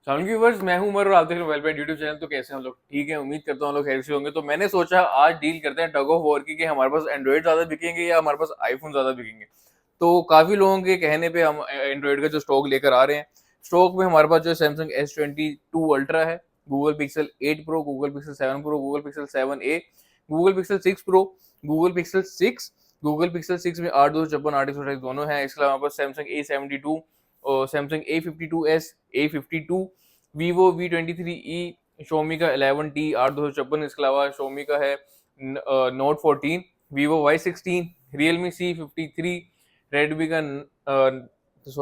सलाम व्यूवर्स, मैं हूं उमर और आप देख रहे हैं वेलबेट यूट्यूब चैनल। तो कैसे हैं हम लोग? ठीक है, उम्मीद करता हूं हम लोग खैर से होंगे। तो मैंने सोचा आज डील करते हैं टग ऑफ वॉर की कि हमारे पास एंड्रॉइड ज्यादा बिकेंगे या हमारे पास आईफोन ज्यादा बिकेंगे। तो काफी लोगों के कहने पे हम एंड्रॉइड का जो स्टॉक लेकर आ रहे हैं। स्टॉक में हमारे पास जो सैमसंग S22 अल्ट्रा है, Google pixel 8 pro, Google pixel 7 pro, Google pixel 7a, Google pixel 6 pro, Google pixel 6, Google pixel 6 में 8/256 8/128 दोनों हैं। इसके अलावा हमारे पास सैमसंग A72 और Samsung A52s, A52, Vivo V23e, शोमी का 11T 8/256, इसके अलावा शोमी का है note 14, Vivo Y16, Realme C53, Redmi का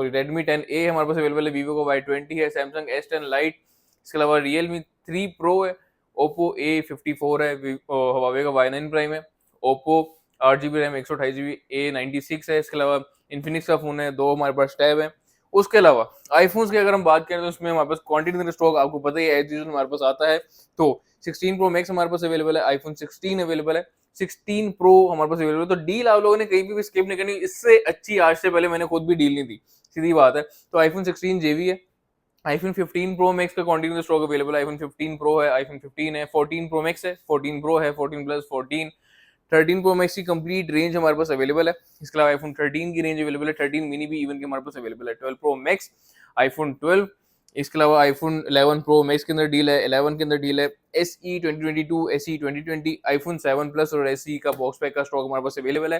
रेडमी 10A हमारे पास अवेलेबल है, वीवो का Y20 है, सैमसंग S10 लाइट, इसके अलावा रियलमी 3 प्रो है, ओप्पो A54 है, हवावे का Y9 प्राइम है, Oppo 8 GB RAM 128 GB A96 है, इसके अलावा इन्फिनिक्स का फोन है, दो हमारे पास टैब है। उसके अलावा आईफोन्स की अगर हम बात करें तो उसमें हमारे पास क्वांटिटी स्टॉक आपको पता ही है, एज यूजुअल हमारे पास आता है। तो 16 प्रो मैक्स हमारे पास अवेलेबल है, आईफोन 16 अवेलेबल है, 16 प्रो हमारे पास अवेलेबल है। तो डील आप लोगों ने कहीं भी स्किप नहीं करनी, इससे अच्छी आज से पहले मैंने खुद भी डील नहीं दी, सीधी बात है। तो आईफोन 16 जेवी है, आईफोन 15 प्रो मैक्स का कंटिन्यू स्टॉक अवेलेबल है, आईफोन 15 प्रो है, आईफोन 15 है, 14 प्रो मैक्स है, 14 प्रो है, 14 प्लस 14, 13 प्रो मैक्स की कंप्लीट रेंज हमारे पास अवेलेबल है। इसके अलावा आईफोन 13 की रेंज अवेलेबल है, 13 मिनी भी इवन के हमारे पास अवेलेबल है, 12 प्रो मैक्स, आईफोन 12, इसके अलावा आईफोन 11 प्रो मैक्स के अंदर डील है, 11 के अंदर डील है, SE 2022, SE 2020, आईफोन 7 प्लस और SE का बॉक्स पैक का स्टॉक हमारे पास अवेलेबल है।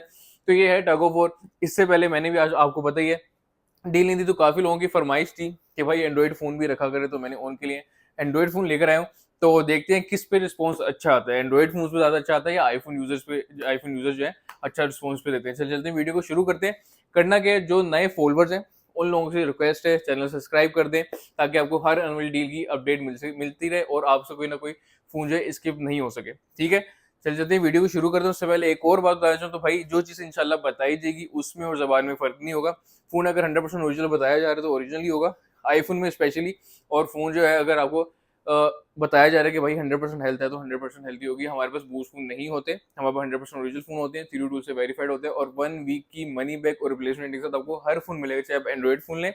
तो ये है टग ऑफ वॉर। इससे पहले मैंने भी आज आपको पता ही है डील नहीं दी, तो काफी लोगों की फरमाइश थी कि भाई एंड्रॉइड फोन भी रखा करे, तो मैंने उनके लिए एंड्रॉइड फोन लेकर आया हूँ। तो देखते हैं किस पे रिस्पॉन्स अच्छा आता है, एंड्रॉइड फोन पे ज्यादा अच्छा आता है या आईफोन यूजर्स पे, आईफोन यूजर्स जो है अच्छा रिस्पॉन्स पे देते हैं। चलते हैं वीडियो को शुरू करते हैं। करना क्या है, जो नए फॉलोअर्स हैं उन लोगों से रिक्वेस्ट है चैनल सब्सक्राइब कर दें, ताकि आपको हर एनुअल डील की अपडेट मिलती रहे और आपसे कोई ना कोई फोन जो है स्किप नहीं हो सके। ठीक है, चल जाते हैं वीडियो को शुरू करते हैं। उससे पहले एक और बात बताना चाहूँ, तो भाई जो चीज़ इंशाल्लाह बताई जाएगी उसमें और जबान में फर्क नहीं होगा। फोन अगर 100% ओरिजिनल बताया जा रहा है तो ओरिजिनल ही होगा, आईफोन में स्पेशली। और फोन जो है अगर आपको बताया जा रहा है कि भाई 100% हेल्थ है तो 100% हेल्थी होगी। हमारे पास बूस्ट फोन नहीं होते, हमारे पास 100% ओरिजिनल फोन होते हैं, 3 से वेरीफाइड होते हैं, और 1 वीक की मनी बैक और रिप्लेसमेंट के साथ आपको हर फोन मिलेगा, चाहे आप एंड्रॉइड फोन लें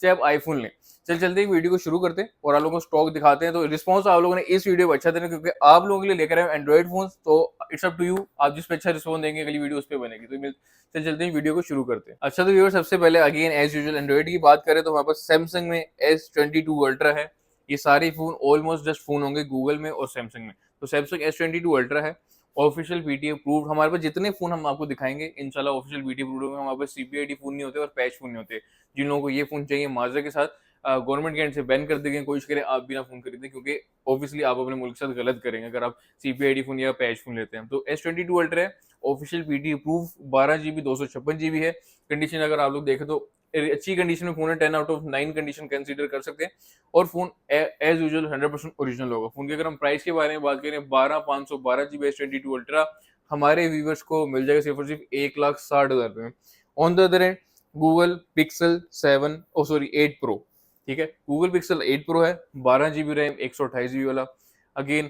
चाहे आप आईफोन लें। चलते हैं वीडियो को शुरू करते हैं और आप लोगों को स्टॉक दिखाते हैं। तो रिस्पॉन्स आप लोगों ने इस वीडियो को अच्छा देना, क्योंकि आप लोगों के लिए लेकर आए एंड्रॉइड फोन। तो इट्स अप टू यू, आप जिस पे अच्छा रिस्पॉन्स देंगे अगली वीडियो उस पर बनेगी। तो चलते हैं वीडियो को शुरू करते हैं। अच्छा, तो व्यूअर सबसे पहले अगेन एज यूजुअल एंड्रॉइड की बात करें तो हमारे पास सैमसंग में S22 अल्ट्रा है। ये सारे फोन ऑलमोस्ट जस्ट फोन होंगे गूगल में और सैमसंग में। तो सैमसंग S22 अल्ट्रा है, ऑफिशियल पीटी अप्रूव्ड। हमारे पास जितने फोन हम आपको दिखाएंगे इंशाल्लाह ऑफिशियल पीटी अप्रूव्ड होंगे। हमारे पास CPID फोन नहीं होते और पैच फोन नहीं होते। जिन लोगों को ये फोन चाहिए माजा के साथ गवर्नमेंट के एंड से बैन कर देंगे, कोशिश करें आप बिना फोन खरीदें, क्योंकि ऑब्वियसली आप अपने मुल्क के साथ गलत करेंगे अगर आप CPID फोन या पैच फोन लेते हैं। तो S22 अल्ट्रा है, official PT approve, 12 GB 256 GB है। कंडीशन अगर आप लोग देखें तो अच्छी कंडीशन में फोन है, 10/9 कंडीशन कंसीडर कर सकते हैं। और फोन एज यूजुअल 100% ओरिजिनल होगा। फोन की अगर हम प्राइस के बारे में बात करें, 12,512 GB S22 अल्ट्रा हमारे व्यूवर्स को मिल जाएगा सिर्फ और सिर्फ 1,60,000 में। On the other and Google pixel 8 pro, ठीक है, गूगल पिक्सल 8 प्रो है, 12 GB रैम 128 GB वाला। अगेन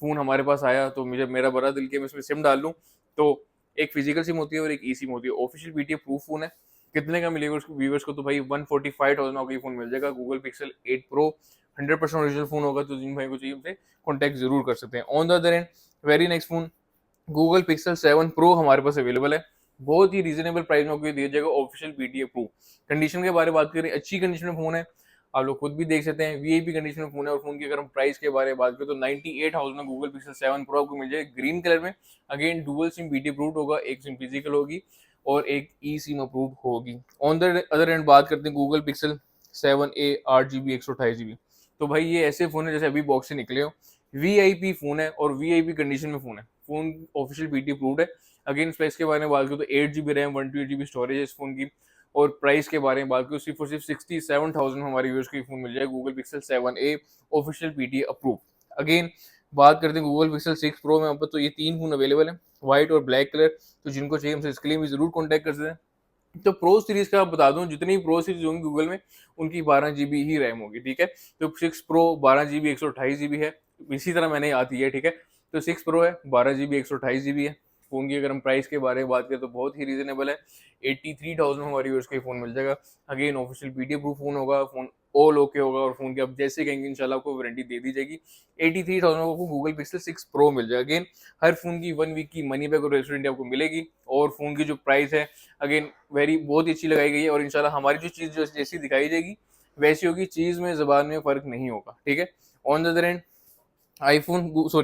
फोन हमारे पास आया तो मुझे मेरा बड़ा दिल किया मैं इसमें सिम डाल लूँ। तो एक फिजिकल सिम होती है और एक ई सिम होती है। ऑफिशियल पीटीए प्रूफ फोन है। कितने का मिलेगा उसको व्यूवर्स को? तो भाई 145,000 का फोन मिल जाएगा, Google pixel 8 pro, 100% original phone होगा। तो जिन भाई को चाहिए उनसे कॉन्टैक्ट जरूर कर सकते हैं। On the other and very next phone Google pixel 7 pro हमारे पास अवेलेबल है। बहुत ही रीजनेबल प्राइस में आपको दिया जाएगा, ऑफिशियल पीटीए प्रूफ। कंडीशन के बारे में बात करें, अच्छी कंडीशन में फोन है, आप लोग खुद भी देख सकते हैं, वीआईपी कंडीशन में फोन है। और फोन की अगर हम प्राइस के बारे में बात करें तो 98,000 में गूगल पिक्सल 7 प्रो आपको मिल जाएगा ग्रीन कलर में। Again dual SIM PTA approved होगा, एक सिम फिजिकल होगी और एक ई सिम अप्रूव्ड होगी। ऑन द अदर एंड बात करते हैं Google pixel 7a 8 GB 128 GB। तो भाई ये ऐसे फोन है जैसे अभी बॉक्स से निकले हो, वीआईपी फोन है और वीआईपी कंडीशन में फोन है। फोन ऑफिशियल पीटी अप्रूव्ड है। अगेन स्पेस के बारे में बात करूँ तो 8 GB रैम 128 GB स्टोरेज है इस फोन की। और प्राइस के बारे में बात करूँ सिर्फ और सिर्फ 67,000 हमारे यूएस की फोन मिल जाएगा, Google pixel 7a official PT approve. Again बात करते हैं गूगल पिक्सल 6 प्रो में, तो ये 3 फोन अवेलेबल है, व्हाइट और ब्लैक कलर। तो जिनको चाहिए हमसे इसके लिए भी जरूर कॉन्टैक्ट कर सकते हैं। तो प्रो सीरीज का आप बता दूं, जितनी प्रो सीरीज होंगी गूगल में उनकी 12 GB ही रैम होगी, ठीक है। तो 6 प्रो 12 GB 128 GB है, इसी तरह मैंने आती है, ठीक है। तो 6 प्रो है, 12 GB 128 GB है। फोन की अगर हम प्राइस के बारे में बात करें तो बहुत ही रीजनेबल है, 83,000 हमारी यूएस का फोन मिल जाएगा। Again official PT proof phone होगा, फोन ऑल ओके होगा और फोन की आप जैसे कहेंगे इंशाल्लाह आपको वारंटी दे दी जाएगी। 83,000 में आपको गूगल पिक्सल 6 प्रो मिल जाएगा। अगेन हर फोन की 1 वीक की मनी बैक और रेस्टोरेंट आपको मिलेगी, और फोन की जो प्राइस है अगेन वेरी बहुत ही अच्छी लगाई गई है, और इंशाल्लाह हमारी जो चीज़ जो जैसी दिखाई जाएगी वैसी होगी, चीज़ में ज़बान में फ़र्क नहीं होगा, ठीक है। On the other and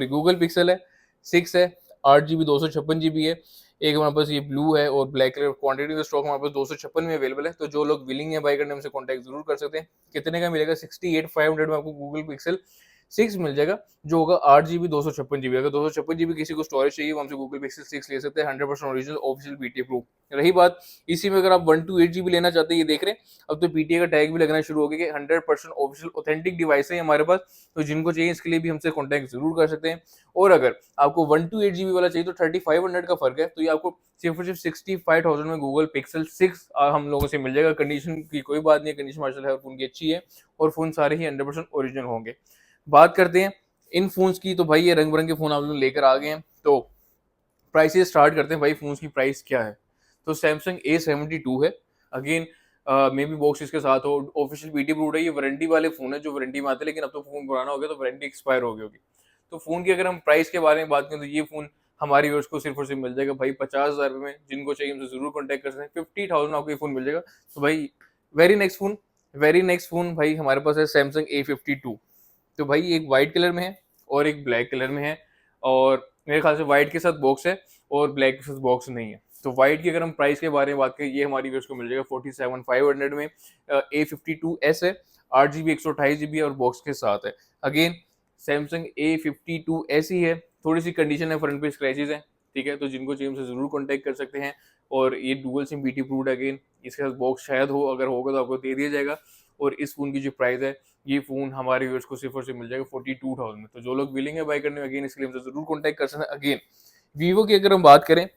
Google pixel है 6 है, 8 GB 256 GB है। एक हमारे पास ये ब्लू है और ब्लैक कलर, क्वांटिटी का स्टॉक हमारे पास 256 में अवेलेबल है। तो जो लोग विलिंग है बाय करने, हमसे कॉन्टैक्ट जरूर कर सकते हैं। कितने का मिलेगा? 68,500 में आपको गूगल पिक्सल 6 मिल जाएगा, जो होगा 8 GB 256 GB। अगर 256 GB किसी को स्टोरेज चाहिए वो हमसे गूगल पिक्सल 6 ले सकते हैं, 100% ओरिजिनल ऑफिशियल पीटीए प्रूफ। रही बात इसी में अगर आप 128 GB लेना चाहते हैं, ये देख रहे हैं अब तो पीटीए का टैग भी लगना शुरू हो गया कि 100% ऑफिशियल ऑथेंटिक डिवाइस है हमारे पास। तो जिनको चाहिए इसके लिए भी हमसे कॉन्टैक्ट जरूर कर सकते हैं। और अगर आपको 128 GB वाला चाहिए तो 3500 का फर्क है, तो ये आपको सिर्फ और सिर्फ 65,000 में गूगल पिक्सल 6 हम लोगों से मिल जाएगा। कंडीशन की कोई बात नहीं है, कंडीशन माशाल्लाह फोन की अच्छी है और फोन सारे ही 100% ओरिजिनल होंगे। बात करते हैं इन फोन्स की, तो भाई ये रंग बिरंगे फोन आप लोग लेकर आ गए हैं, तो प्राइसेस स्टार्ट करते हैं। भाई फोन्स की प्राइस क्या है? तो सैमसंग A72 है। अगेन मे बी बॉक्स इसके साथ हो, ऑफिशियल पीटी प्रूव्ड है। ये वारंटी वाले फोन है जो वारंटी में आते हैं, लेकिन अब तो फोन पुराना हो गया तो वारंटी एक्सपायर हो गई होगी। तो फोन की अगर हम प्राइस के बारे में बात करें तो ये फोन हमारे व्यूअर्स को सिर्फ और सिर्फ मिल जाएगा भाई 50,000 में। जिनको चाहिए हमसे जरूर कॉन्टैक्ट कर सकते हैं। 50,000 आपको ये फोन मिल जाएगा। तो भाई वेरी नेक्स्ट फोन भाई हमारे पास है सैमसंग A52। तो भाई एक व्हाइट कलर में है और एक ब्लैक कलर में है, और मेरे ख्याल से व्हाइट के साथ बॉक्स है और ब्लैक के साथ बॉक्स नहीं है। तो व्हाइट की अगर हम प्राइस के बारे में बात करें, ये हमारी व्यूअर्स को मिल जाएगा 47,500 में। A52s है, 8 GB 128 GB और बॉक्स के साथ है। अगेन सैमसंग A52s ही है, थोड़ी सी कंडीशन है, फ्रंट पे स्क्रैचेस है, ठीक है। तो जिनको चाहिए हमसे जरूर कॉन्टैक्ट कर सकते हैं। और ये dual SIM BT proved. Again इसके साथ बॉक्स शायद हो, अगर होगा तो आपको दे दिया जाएगा। और इस फोन की जो प्राइस है, ये फोन हमारे व्यूअर्स को सिर्फ और सिर्फ मिल जाएगा 42,000 में। तो जो लोग विलिंग है बाय करने में, अगेन इसके लिए हमसे जरूर कॉन्टैक्ट कर सकते हैं। अगेन वीवो की अगर हम बात करें,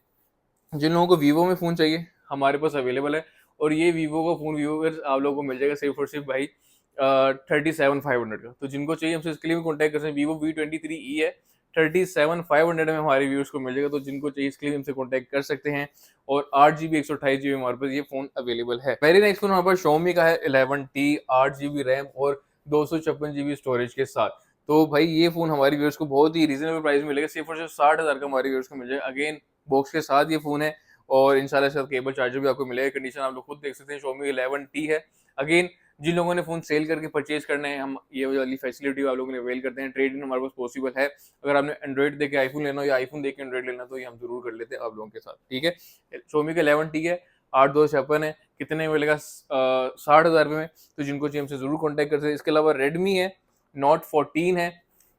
जिन लोगों को वीवो में फ़ोन चाहिए हमारे पास अवेलेबल है। और ये वीवो का फ़ोन वीवो का आप लोगों को मिल जाएगा सिर्फ और सिर्फ भाई 37,500 का। तो जिनको चाहिए हमसे इसके लिए भी कॉन्टैक्ट कर सकते हैं। वीवो V23e है, 37,500 में हमारे व्यूअर्स को मिल जाएगा। तो जिनको चाहिए इसके लिए हमसे कॉन्टैक्ट कर सकते हैं। और 8 GB 128 GB हमारे पास ये फ़ोन अवेलेबल है। वेरी नेक्स्ट फ़ोन हमारे पास Xiaomi का है 11T, 8 GB रैम और 256 GB स्टोरेज के साथ। तो भाई ये फ़ोन हमारे व्यूअर्स को बहुत ही रीजनेबल प्राइस में मिलेगा, सिर्फ और सिर्फ 60,000 का हमारे व्यूअर्स को मिल जाएगा। अगेन बॉक्स के साथ ये फ़ोन है और इंशाल्लाह इसके साथ केबल चार्जर भी आपको मिलेगा। कंडीशन आप लोग खुद देख सकते हैं। Xiaomi 11T है। अगेन जिन लोगों ने फ़ोन सेल करके परचेज करना है, हम ये वाली फैसिलिटी आप लोगों ने अवेल करते हैं। ट्रेड इन हमारे पास पॉसिबल है। अगर आपने एंड्रॉइड देके आईफोन लेना हो या आईफोन देके एंड्रॉइड लेना, तो ये हम जरूर कर लेते हैं आप लोगों के साथ, ठीक है। Xiaomi का 11T है, 8256 है। कितने में मिलेगा? 60,000 में। तो जिनको चाहिए हमसे जरूर कॉन्टैक्ट कर सकते हैं। इसके अलावा रेडमी है, Note 14 है,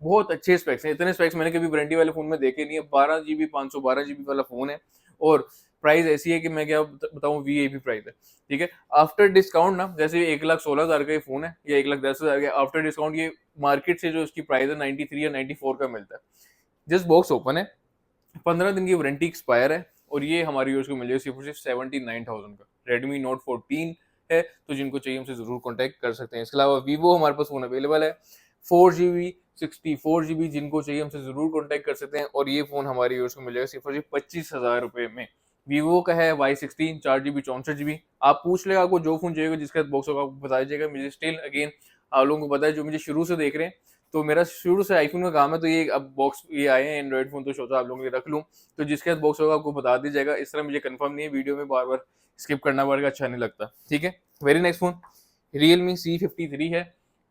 बहुत अच्छे स्पेक्स हैं। इतने स्पेक्स मैंने कभी वारंटी वाले फोन में देखे नहीं है। 12 GB 512 GB वाला फोन है और प्राइस ऐसी है कि मैं क्या बताऊं, वीआईपी प्राइस है, ठीक है। आफ्टर डिस्काउंट ना, जैसे 1,16,000 का ये फोन है या 1,10,000 का, आफ्टर डिस्काउंट ये मार्केट से जो इसकी प्राइस है 93 या 94 का मिलता है। जस्ट बॉक्स ओपन है, 15 दिन की वारंटी एक्सपायर है, और ये हमारी यूज को मिल जाएगी सिर्फ 79,000 का। रेडमी Note 14 है। तो जिनको चाहिए हमसे जरूर कॉन्टैक्ट कर सकते हैं। इसके अलावा वीवो हमारे पास फोन अवेलेबल है 4 GB 64 GB, जिनको चाहिए हमसे जरूर कॉन्टैक्ट कर सकते हैं। और ये फोन हमारी यूज को मिल जाएगा सिर्फ 25,000 रुपए में। वीवो का है Y16, 4 GB 64 GB। आप पूछ ले, आपको जो फोन चाहिए जिसका बॉक्स होगा आपको बता दीजिएगा। मुझे स्टिल अगेन आप लोगों को पता है, जो मुझे शुरू से देख रहे हैं, तो मेरा शुरू से आईफोन का काम है। तो ये अब बॉक्स ये आए हैं एंड्रॉइड फोन, तो सोचा आप लोगों के लिए रख लूँ। तो जिसके साथ बॉक्स होगा आपको बता दी जाएगा। इस तरह मुझे कंफर्म नहीं है, वीडियो में बार बार स्किप करना पड़ेगा, अच्छा नहीं लगता, ठीक है। Very next phone Realme C53 है,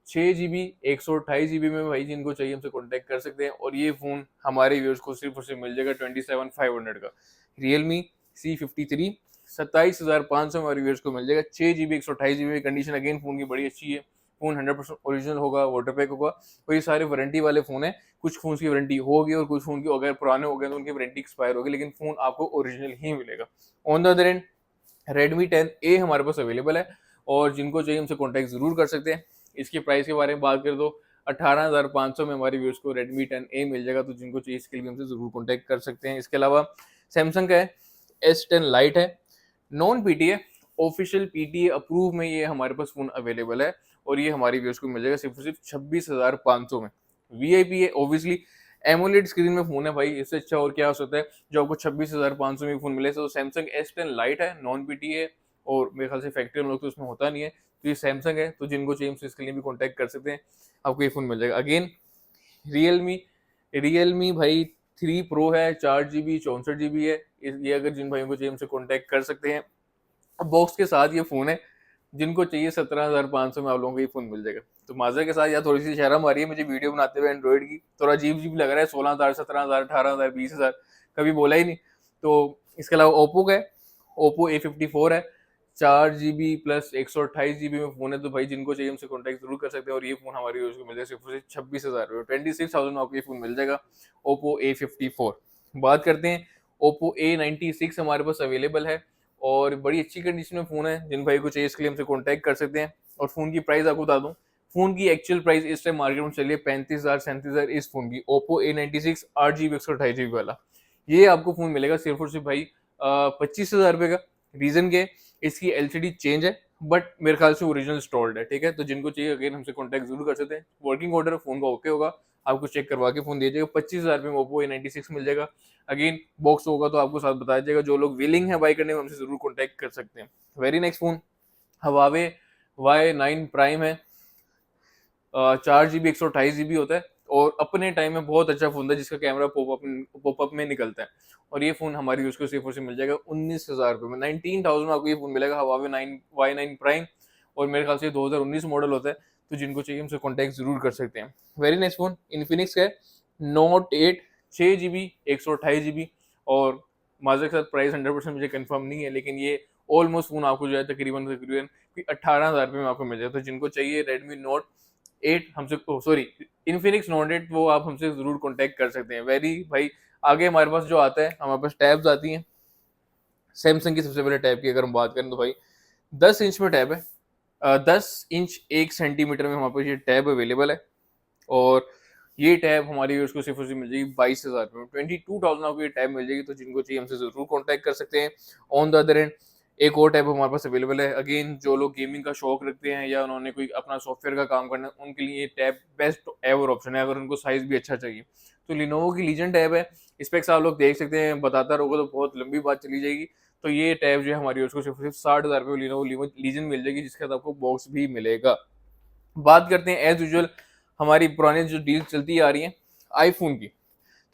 6 GB 128 GB में। भाई जिनको चाहिए हमसे कॉन्टैक्ट कर सकते हैं। और ये फोन हमारे व्यूअर्स को सिर्फ और सिर्फ मिल जाएगा 27,500 का। Realme C53 27,500 हमारे व्यूअर्स को मिल जाएगा। 6 GB 128 GB में। कंडीशन अगेन फोन की बड़ी अच्छी है। फोन 100% ओरिजिनल होगा, वाटर पैक होगा। और ये सारे वारंटी वाले फोन है। कुछ फोन की वारंटी होगी और कुछ फोन की अगर पुराने हो गए तो उनकी वारंटी एक्सपायर होगी, लेकिन फोन आपको ओरिजिनल ही मिलेगा। On the other and Redmi 10A हमारे पास अवेलेबल है, और जिनको चाहिए हमसे कॉन्टैक्ट जरूर कर सकते हैं। इसकी प्राइस के बारे में बात करें तो 18,500 में हमारे व्यूअर्स को Redmi 10A मिल जाएगा। तो जिनको चाहिए इसके लिए हमसे जरूर कॉन्टैक्ट कर सकते हैं। इसके अलावा सैमसंग का है S10 Lite है, non PTA, official PTA approve में ये हमारे पास फोन अवेलेबल है। और ये हमारी व्यूअर्स को मिल जाएगा सिर्फ 26,500 में। वीआईपी है ऑब्वियसली, एमोलेड स्क्रीन में फोन है भाई, इससे अच्छा और क्या हो सकता है जो आपको 26,500 में फोन मिले। तो सैमसंग S10 Lite है, नॉन पीटीए, और मेरे ख्याल से फैक्ट्री हम लोग तो उसमें होता नहीं है। तो ये सैमसंग है, तो जिनको चाहिए हमसे इसके लिए भी कॉन्टैक्ट कर सकते हैं, आपको ये फ़ोन मिल जाएगा। अगेन रियलमी रियलमी भाई 3 प्रो है, 4 GB 64 GB है। ये अगर जिन भाइयों को चाहिए हमसे कॉन्टैक्ट कर सकते हैं। बॉक्स के साथ ये फ़ोन है, जिनको चाहिए 17,500 में आप लोगों को ये फ़ोन मिल जाएगा। तो माज़ा के साथ यार थोड़ी सी शर्म आ रही है मुझे वीडियो बनाते हुए एंड्रॉइड की, थोड़ा अजीब-अजीब लग रहा है। 16,000 17,000 18,000 20,000 कभी बोला ही नहीं। तो इसके अलावा ओप्पो का है, ओप्पो A54 है, 4 GB प्लस 128 GB में फ़ोन है। तो भाई जिनको चाहिए हमसे कॉन्टैक्ट जरूर कर सकते हैं, और ये फ़ोन हमारी यूज़ को मिल जाएगा सिर्फ 26,000 रुपये, 26,000 में आपको ये फ़ोन मिल जाएगा, ओप्पो A54। बात करते हैं ओप्पो A96 हमारे पास अवेलेबल है, और बड़ी अच्छी कंडीशन में फ़ोन है। जिन भाई को चाहिए इसके लिए हमसे कॉन्टैक्ट कर सकते हैं। और फ़ोन की प्राइस आपको बता दूं, फ़ोन की एक्चुअल प्राइस इस टाइम मार्केट में चलिए 35,000 37,000 इस फ़ोन की, ओप्पो A96 8 GB 128 GB वाला। ये आपको फ़ोन मिलेगा सिर्फ और सिर्फ भाई 25,000 रुपये का। रीज़न के इसकी LCD चेंज है, बट मेरे ख्याल से ओरिजिनल इंस्टॉल्ड है, ठीक है। तो जिनको चाहिए अगेन हमसे कॉन्टैक्ट जरूर कर सकते हैं। वर्किंग ऑर्डर फ़ोन का ओके होगा, आपको चेक करवा के फ़ोन दिया जाएगा। 25,000 रुपये में ओप्पो A96 मिल जाएगा। अगेन बॉक्स होगा तो आपको साथ बताया जाएगा। जो लोग विलिंग है बाई करने में हमसे जरूर कॉन्टैक्ट कर सकते हैं। Very next phone Huawei Y9 prime है। 4 GB 128 GB होता है, और अपने टाइम में बहुत अच्छा फ़ोन था जिसका कैमरा पॉपअप में निकलता है। और ये फ़ोन हमारी यूज़ को सिर्फ और सिर्फ मिल जाएगा 19,000 रुपये में, 19,000 में आपको ये फ़ोन मिलेगा, हवावे Y9 प्राइम। और मेरे ख्याल से 2019 मॉडल होता है। तो जिनको चाहिए हमसे कॉन्टैक्ट जरूर कर सकते हैं। वेरी नेक्स्ट फ़ोन इन्फिनिक्स का है, नोट 8 6 GB 128 GB। और माज़ा के साथ प्राइस 100% मुझे कंफर्म नहीं है, लेकिन ये ऑलमोस्ट फ़ोन आपको जो है तकरीबन तकरीबन 18,000 रुपये में आपको मिल जाएगा। तो जिनको चाहिए रेडमी नोट 8 हमसे, सॉरी इन्फिनिक्स नोट 8, वो आप हमसे जरूर कॉन्टैक्ट कर सकते हैं। वेरी भाई आगे हमारे पास जो आता है, हमारे पास टैब्स आती हैं। सैमसंग की सबसे पहले टैब की अगर हम बात करें तो भाई 10 इंच में टैब है। 10 इंच 1 सेंटीमीटर में हमारे पास ये टैब अवेलेबल है। और ये टैब हमारी यूज़ को सिर्फ और सिर्फ मिल जाएगी 22,000 रुपये में, 22,000 आपको ये टैब मिल जाएगी। तो जिनको चाहिए हमसे जरूर कॉन्टैक्ट कर सकते हैं। ऑन द अदर एंड एक और टैब हमारे पास अवेलेबल है। अगेन जो लोग गेमिंग का शौक रखते हैं, या उन्होंने कोई अपना सॉफ्टवेयर का काम करना है, उनके लिए ये टैब बेस्ट एवर ऑप्शन है, अगर उनको साइज भी अच्छा चाहिए। तो लिनोवो की लीजेंड टैब है, स्पेक्स आप लोग देख सकते हैं, बताता रहोगा तो बहुत लंबी बात चली जाएगी। तो ये टैब जो है हमारी यूज़ को सिर्फ 60,000 रुपये लिनोवो लीजेंड मिल जाएगी, जिसके साथ आपको बॉक्स भी मिलेगा। बात करते हैं एज यूजुअल हमारी पुरानी जो डील चलती आ रही है आईफोन की।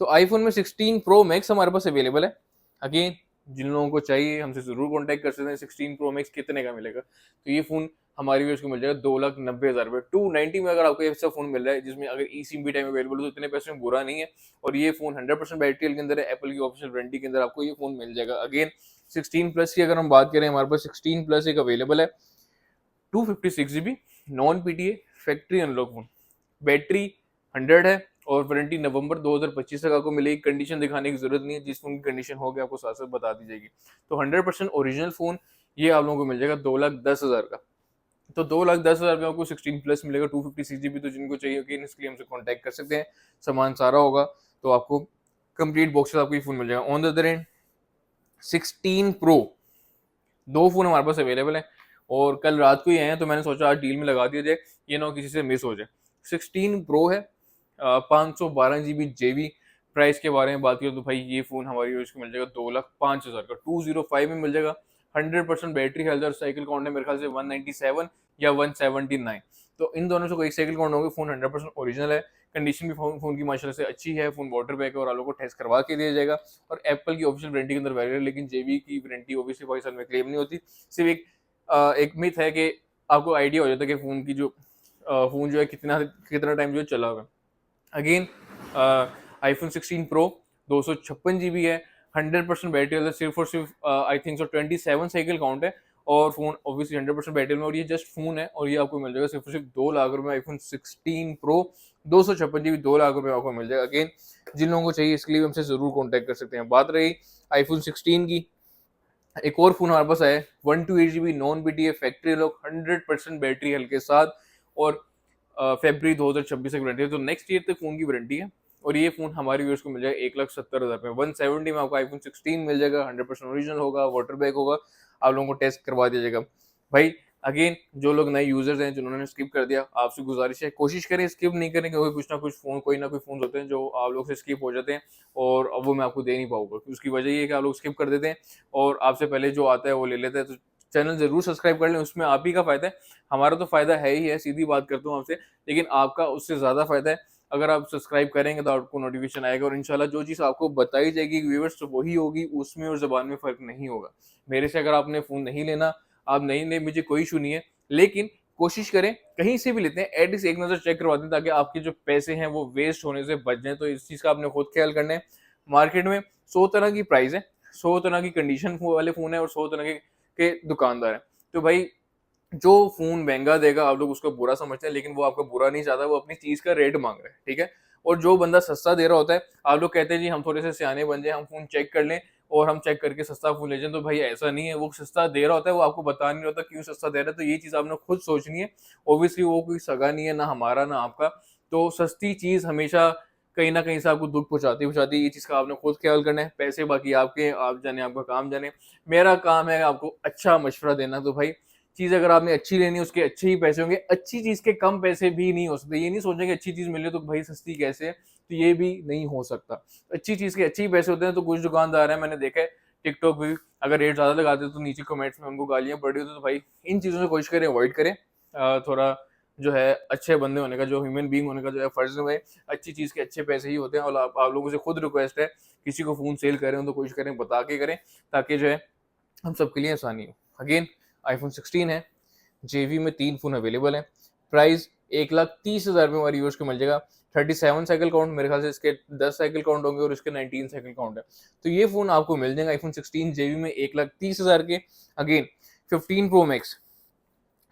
तो आईफोन में 16 प्रो मैक्स हमारे पास अवेलेबल है। अगेन जिन लोगों को चाहिए हमसे जरूर कांटेक्ट कर सकते हैं। 16 प्रो मैक्स कितने का मिलेगा? तो ये फोन हमारी व्यूअर्स को मिल जाएगा 2,90,000 रुपये, 290 में। अगर आपको ऐसा फोन मिल रहा है जिसमें अगर ई सिम भी टाइम अवेलेबल हो तो इतने पैसे में बुरा नहीं है। और ये फोन 100% बैटरी के अंदर है, एप्पल की ऑफिशियल वारंटी के अंदर आपको ये फोन मिल जाएगा। अगेन 16 प्लस की अगर हम बात करें, हमारे पास 16 प्लस एक अवेलेबल है, 256 GB non PTA factory unlock phone, battery 100 है, और वारंटी नवंबर 2025 तक आपको मिलेगी। कंडीशन दिखाने की जरूरत नहीं है, जिस फोन की कंडीशन होगी आपको साथ साथ बता दी जाएगी। तो 100% ओरिजिनल फोन ये आप लोगों को मिल जाएगा 2,10,000 का। तो 2,10,000 में आपको 16 प्लस मिलेगा, 256 GB। तो जिनको चाहिए कि इसके लिए हमसे कॉन्टैक्ट कर सकते हैं। सामान सारा होगा तो आपको कंप्लीट बॉक्सेस आपको ये फोन मिल जाएगा। On the other and 16 pro, दो फोन हमारे पास अवेलेबल है, और कल रात को ही आए हैं, तो मैंने सोचा आज डील में लगा दिया जाए, ये ना हो किसी से मिस हो जाए। 16 प्रो है, 512 GB JB। प्राइस के बारे में बात करें तो भाई ये फोन हमारी यूज को मिल जाएगा 2,05,000 का, 205 में मिल जाएगा। 100% बैटरी हेल्थ और साइकिल काउंट है मेरे ख्याल से 197 या 179। तो इन दोनों से कोई साइकिल काउंट होगी। फोन 100% ओरिजिनल है, कंडीशन भी फोन की माशाल्लाह से अच्छी है। फोन वाटर बैक है, और आप लोगों को टेस्ट करवा के दिया जाएगा। और एप्पल की ऑफिशियल वारंटी के अंदर वैलिड है, लेकिन जेबी की वारंटी ओबियसली 5 साल में क्लेम नहीं होती। सिर्फ एक मिथ है कि आपको आइडिया हो जाता है कि फोन की जो फोन जो है कितना टाइम जो चला हुआ है। अगेन आईफोन 16 प्रो 256 GB है, 100% बैटरी हेल्थ, सिर्फ और सिर्फ I think so 27 cycle count है। और फोन ऑब्वियसली 100% बैटरी में, और ये जस्ट फोन है, और ये आपको मिल जाएगा सिर्फ और सिर्फ 2 लाख रुपए में। आईफोन 16 प्रो 256 GB 2 लाख रुपए में आपको मिल जाएगा। अगेन जिन लोगों को चाहिए इसके लिए हमसे जरूर कॉन्टैक्ट कर सकते हैं। बात रही आईफोन 16 की, एक और फोन हमारे पास है 128 GB non BTA factory lock, 100% battery health के साथ, और फरवरी 2026 तक वारंटी है। तो नेक्स्ट ईयर तक फोन की वारंटी है। और ये फोन हमारे व्यूअर्स को मिल जाएगा 1,70,000 में, 170 में आपको आईफोन 16 मिल जाएगा। 100% ओरिजिनल होगा, वाटर बैक होगा, आप लोगों को टेस्ट करवा दिया जाएगा। भाई अगेन जो लोग नए यूजर्स हैं जिन्होंने स्किप कर दिया, आपसे गुजारिश है कोशिश करें स्किप नहीं करें, क्योंकि कुछ ना कुछ फोन कोई ना कोई फोन होते हैं जो आप लोग से स्किप हो जाते हैं, और अब वो मैं आपको दे नहीं पाऊंगा। उसकी वजह ये है कि आप लोग स्किप कर देते हैं, और आपसे पहले जो आता है वो ले लेते हैं। तो चैनल जरूर सब्सक्राइब कर लें, उसमें आप ही का फायदा है, हमारा तो फायदा है ही है, सीधी बात करता हूँ आपसे, लेकिन आपका उससे ज्यादा फायदा है। अगर आप सब्सक्राइब करेंगे तो आपको नोटिफिकेशन आएगा, और इंशाल्लाह जो चीज़ आपको बताई जाएगी व्यूअर्स तो वही होगी, उसमें और ज़बान में फ़र्क नहीं होगा। मेरे से अगर आपने फ़ोन नहीं लेना, आप नहीं ले, मुझे कोई इशू नहीं है, लेकिन कोशिश करें कहीं से भी लेते हैं एटलीस्ट एक नज़र चेक करवा दें, ताकि आपके जो पैसे हैं वो वेस्ट होने से बच जाएँ। तो इस चीज़ का आपने खुद ख्याल करना है। मार्केट में 100 तरह की प्राइस है, 100 तरह की कंडीशन वाले फ़ोन है, और 100 तरह के दुकानदार हैं। तो भाई जो फ़ोन महँगा देगा आप लोग उसको बुरा समझते हैं, लेकिन वो आपका बुरा नहीं चाहता, वो अपनी चीज़ का रेट माँग रहा है, ठीक है? और जो बंदा सस्ता दे रहा होता है, आप लोग कहते हैं जी हम थोड़े से सियाने बन जाएँ, हम फ़ोन चेक कर लें और हम चेक करके सस्ता फ़ोन ले जाएँ, तो भाई ऐसा नहीं है, वो सस्ता दे रहा होता है, वो आपको बता नहीं होता क्यों सस्ता दे रहा है, तो ये चीज़ आपने खुद सोचनी है। ऑब्वियसली वो कोई सगा नहीं है, ना हमारा ना आपका, तो सस्ती चीज़ हमेशा कहीं न कहीं से आपको दुःख पहुँचाती है, ये चीज़ का आपने खुद ख्याल करना है। पैसे बाकी आपके हैं, आप जाने आपका काम जाने। मेरा काम है आपको अच्छा मशवरा देना, तो भाई चीज़ अगर आपने अच्छी लेनी है उसके अच्छे ही पैसे होंगे, अच्छी चीज़ के कम पैसे भी नहीं हो सकते। ये नहीं सोचें कि अच्छी चीज़ मिले तो भाई सस्ती कैसे है, तो ये भी नहीं हो सकता। अच्छी चीज़ के अच्छे ही पैसे होते हैं, तो कुछ दुकानदार हैं मैंने देखा है टिकटॉक पे भी, अगर रेट ज़्यादा लगाते हैं तो नीचे कमेंट्स में उनको गालियाँ पड़ रही होती हैं, तो भाई इन चीज़ों से कोशिश करें अवॉइड करें। थोड़ा जो है अच्छे बंदे होने का, जो ह्यूमन बीइंग होने का जो है फ़र्ज़ है, अच्छी चीज़ के अच्छे पैसे ही होते हैं, और आप लोगों से खुद रिक्वेस्ट है, किसी को फ़ोन सेल कर रहे हो तो कोशिश करें बता के करें, ताकि जो है हम सबके लिए आसानी हो। अगेन आईफ़ोन 16 है, जेवी में 3 फ़ोन अवेलेबल हैं। प्राइस 1,30,000 में हमारे व्यूअर्स को मिल जाएगा। 37 साइकिल काउंट, मेरे ख़्याल से इसके 10 साइकिल काउंट होंगे और इसके 19 साइकिल काउंट है। तो ये फ़ोन आपको मिल जाएगा आईफ़ोन 16 जेवी में 1,30,000 के। Again 15 pro max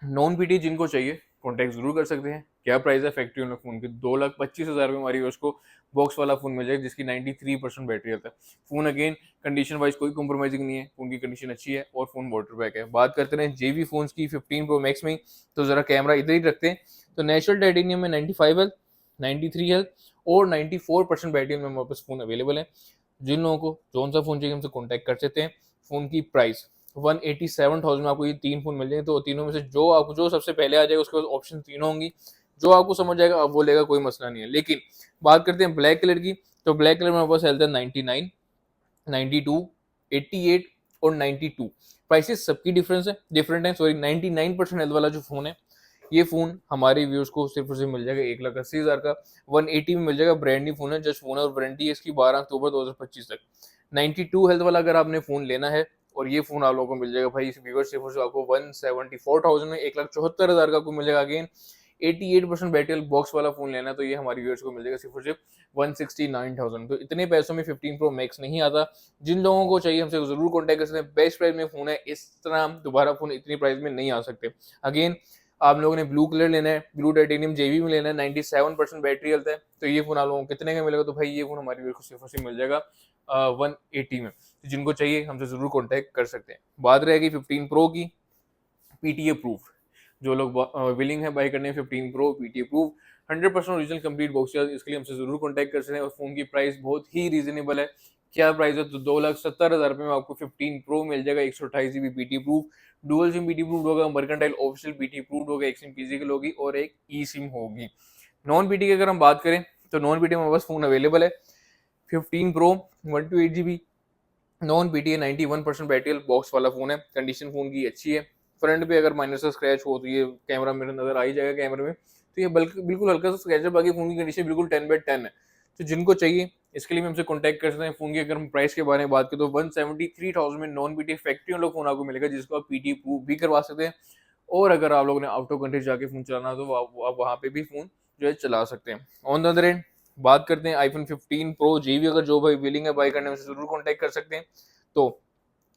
non PT जिनको चाहिए कॉन्टैक्ट जरूर कर सकते हैं। क्या प्राइस है फैक्ट्री वाले फोन की, 2,25,000 में हमारी उसको बॉक्स वाला फोन मिल जाएगा जिसकी 93% बैटरी हेल्थ है। फोन अगेन कंडीशन वाइज कोई कॉम्प्रोमाइजिंग नहीं है, फोन की कंडीशन अच्छी है और फोन वाटर बैक है। बात करते हैं जेवी फोन की 15 प्रो मैक्स में, तो जरा कैमरा इधर ही रखते हैं। तो नेचुरल टाइटेनियम में 95 हेल्थ, 93 हेल्थ और 94% बैटरी में हमारे पास फोन अवेलेबल है। जिन लोगों को कौन सा फोन चाहिए हमसे कॉन्टैक्ट कर सकते हैं। फोन की प्राइस 187,000 में आपको ये 3 फ़ोन मिल जाएंगे। तो तीनों में से जो सबसे पहले आ जाएगा उसके पास ऑप्शन तीनों होंगी, जो आपको समझ आएगा अब वो लेगा, कोई मसला नहीं है। लेकिन बात करते हैं ब्लैक कलर की, तो ब्लैक कलर में हमारे पास हेल्थ है 99, 92, 88 और 92। प्राइसेस सबकी डिफरेंट है सॉरी। 99% हेल्थ वाला जो फ़ोन है, ये फ़ोन हमारे व्यूअर्स को सिर्फ और सिर्फ मिल जाएगा 1,80,000 का। 180 में मिल जाएगा, ब्रांड न्यू फ़ोन है, जस्ट फ़ोन है और वारंटी है इसकी 12 अक्टूबर 2025 तक। 92 हेल्थ वाला अगर आपने फ़ोन लेना है, और ये फ़ोन आप लोगों को मिल जाएगा भाई इस व्यूअर्स सिर्फ और सिर्फ आपको 174,000 में, 1,74,000 का आपको मिल जाएगा। अगेन 88% बैटरी बॉक्स वाला फ़ोन लेना है तो ये हमारे व्यूअर्स को मिल जाएगा सिर्फ और सिर्फ 169,000। तो इतने पैसों में 15 प्रो मैक्स नहीं आता। जिन लोगों को चाहिए हमसे जरूर कॉन्टैक्ट कर सकते हैं। बेस्ट प्राइस में फ़ोन है, इस तरह दोबारा फ़ोन इतनी प्राइस में नहीं आ सकते। अगेन आप लोगों ने ब्लू कलर लेना है, ब्लू टाइटेनियम जेवी में लेना है, 97% बैटरी हेल्थ है, तो ये फ़ोन आप लोगों को कितने का मिलेगा, तो भाई ये फ़ोन हमारे व्यूअर्स को सिर्फ और सिर्फ मिल जाएगा 180 में। तो जिनको चाहिए हमसे ज़रूर कॉन्टैक्ट कर सकते हैं। बात रहेगी 15 प्रो की, पीटीए प्रूफ, जो लोग विलिंग है बाय करने 15 pro PTA proof 100% original complete box, इसके लिए हमसे जरूर कॉन्टैक्ट कर सकते हैं। और फोन की प्राइस बहुत ही रीजनेबल है। क्या प्राइस है, तो 2,70,000 रुपये में आपको 15 प्रो मिल जाएगा, 128 GB PT proof, dual sim PT proof होगा, मर्केंटाइल ऑफिशियल पीटी प्रूफ होगा, एक सिम फिजिकल होगी और एक ई सिम होगी। नॉन पीटी की अगर हम बात करें तो नॉन पीटी में हमारे पास फोन अवेलेबल है 15 pro 128 GB non PTA 91% battery box वाला फोन है। कंडीशन फोन की अच्छी है। फ्रंट पे अगर माइनर सा स्क्रैच हो तो ये कैमरा मेरे नजर आ ही जाएगा कैमरे में, तो ये बिल्कुल हल्का सा स्क्रैच है, बाकी फोन की कंडीशन बिल्कुल 10/10 है। तो जिनको चाहिए इसके लिए भी हमसे कॉन्टैक्ट कर सकते हैं। फोन की अगर हम प्राइस के बारे में बात करें तो 173,000 में नॉन पीटी फैक्ट्री वाला फोन आपको मिलेगा, जिसको आप पीटी प्रूफ भी करवा सकते हैं। और अगर आप लोगों ने आउट ऑफ कंट्री जाके फोन चलाना तो आप वहाँ पे भी फोन जो है चला सकते हैं। ऑन द अदर एंड बात करते हैं आईफोन 15 प्रो जेवी, अगर जो भाई विलिंग है बाय करने में जरूर कॉन्टैक्ट कर सकते हैं। तो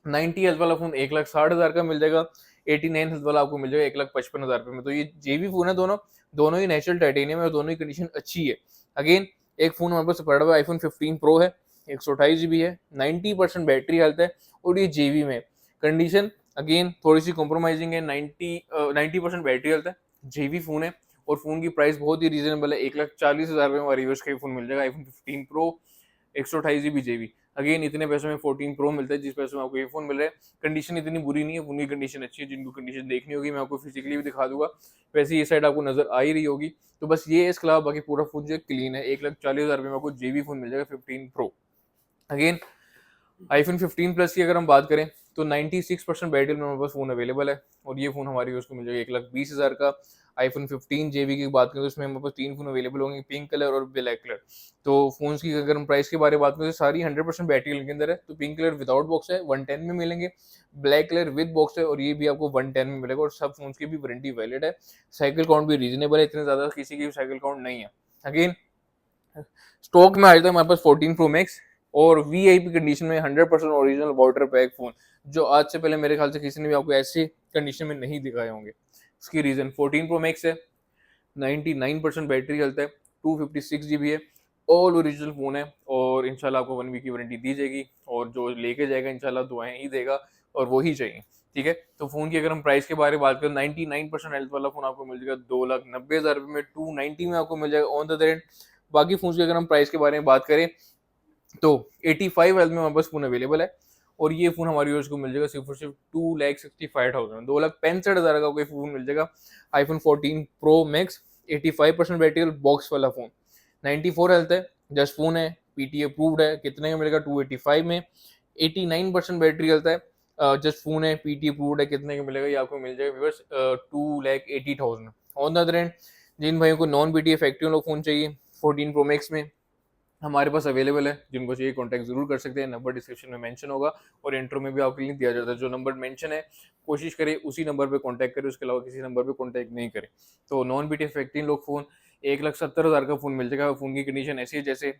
90 हेल्थ वाला फोन 1,60,000 का मिल जाएगा, 89 हेल्थ वाला आपको मिल जाएगा 1,55,000 रुपये में। तो ये जेवी फोन है, दोनों दोनों ही नेचुरल टाइटेनियम है और दोनों ही कंडीशन अच्छी है। अगेन एक फोन हमारे पास पड़ा हुआ आईफोन 15 प्रो है, 128 GB है, 90% बैटरी हेल्थ है और ये जेवी में कंडीशन अगेन थोड़ी सी कॉम्प्रोमाइजिंग है। 90% बैटरी हेल्थ है, जेवी फोन है और फोन की प्राइस बहुत ही रीजनेबल है। 1,40,000 में हमारे व्यूअर्स का फोन मिल जाएगा आईफोन 15 प्रो 128 GB जेवी। अगेन इतने पैसों में 14 प्रो मिलता है, जिस पैसों में आपको ये फोन मिल रहा है। कंडीशन इतनी बुरी नहीं है, फोन की कंडीशन अच्छी है। जिनको कंडीशन देखनी होगी मैं आपको फिजिकली भी दिखा दूंगा, वैसे ये साइड आपको नजर आ ही रही होगी। तो बस ये इसके अलावा बाकी पूरा फोन जो क्लीन है। 1,40,000 में आपको जेवी फोन मिल जाएगा 15 प्रो। अगेन आईफोन 15 प्लस की अगर हम बात करें तो 96% बैटरी में हमारे पास फ़ोन अवेलेबल है, और ये फ़ोन हमारी उसको मिल जाएगा 1,20,000 का। आईफोन 15 जेबी की बात करें तो उसमें हमारे पास 3 फ़ोन अवेलेबल होंगे, पिंक कलर और ब्लैक कलर। तो फ़ोन्स की अगर हम प्राइस के बारे में बात करें तो सारी 100% बैटरी के अंदर है। तो पिंक कलर विदाउट बॉक्स है 110 में मिलेंगे, ब्लैक कलर विद बॉक्स है और ये भी आपको 110 में मिलेगा, और सब फ़ोन्स की भी वारंटी वैलिड है। साइकिल काउंट भी रीजनेबल है, इतने ज़्यादा किसी की भी साइकिल काउंट नहीं है। अगेन स्टॉक में आज तक हमारे पास 14 प्रो मैक्स और वीआईपी कंडीशन में 100% ओरिजिनल वाटर पैक फोन, जो आज से पहले मेरे ख्याल से किसी ने भी आपको ऐसी कंडीशन में नहीं दिखाए होंगे। उसकी रीजन 14 प्रो मैक्स है, 99% बैटरी चलता है, 256 GB है, ऑल ओरिजिनल फोन है, और इंशाल्लाह आपको 1 वीक की वारंटी दी जाएगी, और जो लेके जाएगा इंशाल्लाह दुआएं ही देगा, और वो ही चाहिए। ठीक है, तो फोन की अगर हम प्राइस के बारे में बात करें, 99% हेल्थ वाला फोन आपको मिल जाएगा 2,90,000 रुपये में, 290 में आपको मिल जाएगा ऑन द रेट। बाकी फोन की अगर हम प्राइस के बारे में बात करें तो 85 हेल्थ में हमारे पास फोन अवेलेबल है, और ये फोन हमारी यूज को मिल जाएगा सिर्फ और सिर्फ 2,65,000, 2,65,000 का कोई फोन मिल जाएगा। IPhone 14 pro max 85% battery box वाला फोन, 94 हेल्थ है, जस्ट फोन है, पीटी अप्रूव्ड है, कितने का मिलेगा 285 में। 89% बैटरी हेल्थ है, जस्ट फोन है, पीटी अप्रूव्ड है, कितने का मिलेगा, ये आपको मिल जाएगा viewers 2,80,000 on the other end. जिन भाइयों को नॉन पीटी इफेक्टिव लोग फोन चाहिए 14 प्रो मैक्स में, हमारे पास अवेलेबल है, जिनको चाहिए कॉन्टैक्ट जरूर कर सकते हैं, नंबर डिस्क्रिप्शन में मेंशन होगा और इंट्रो में भी आपको लिंक दिया जाता है। जो नंबर मेंशन है कोशिश करें उसी नंबर पे कॉन्टैक्ट करें, उसके अलावा किसी नंबर पे कॉन्टैक्ट नहीं करें। तो नॉन बीटी इफेक्टिव लोग फोन 1,70,000 का फोन मिल जाएगा। फोन की कंडीशन ऐसी है जैसे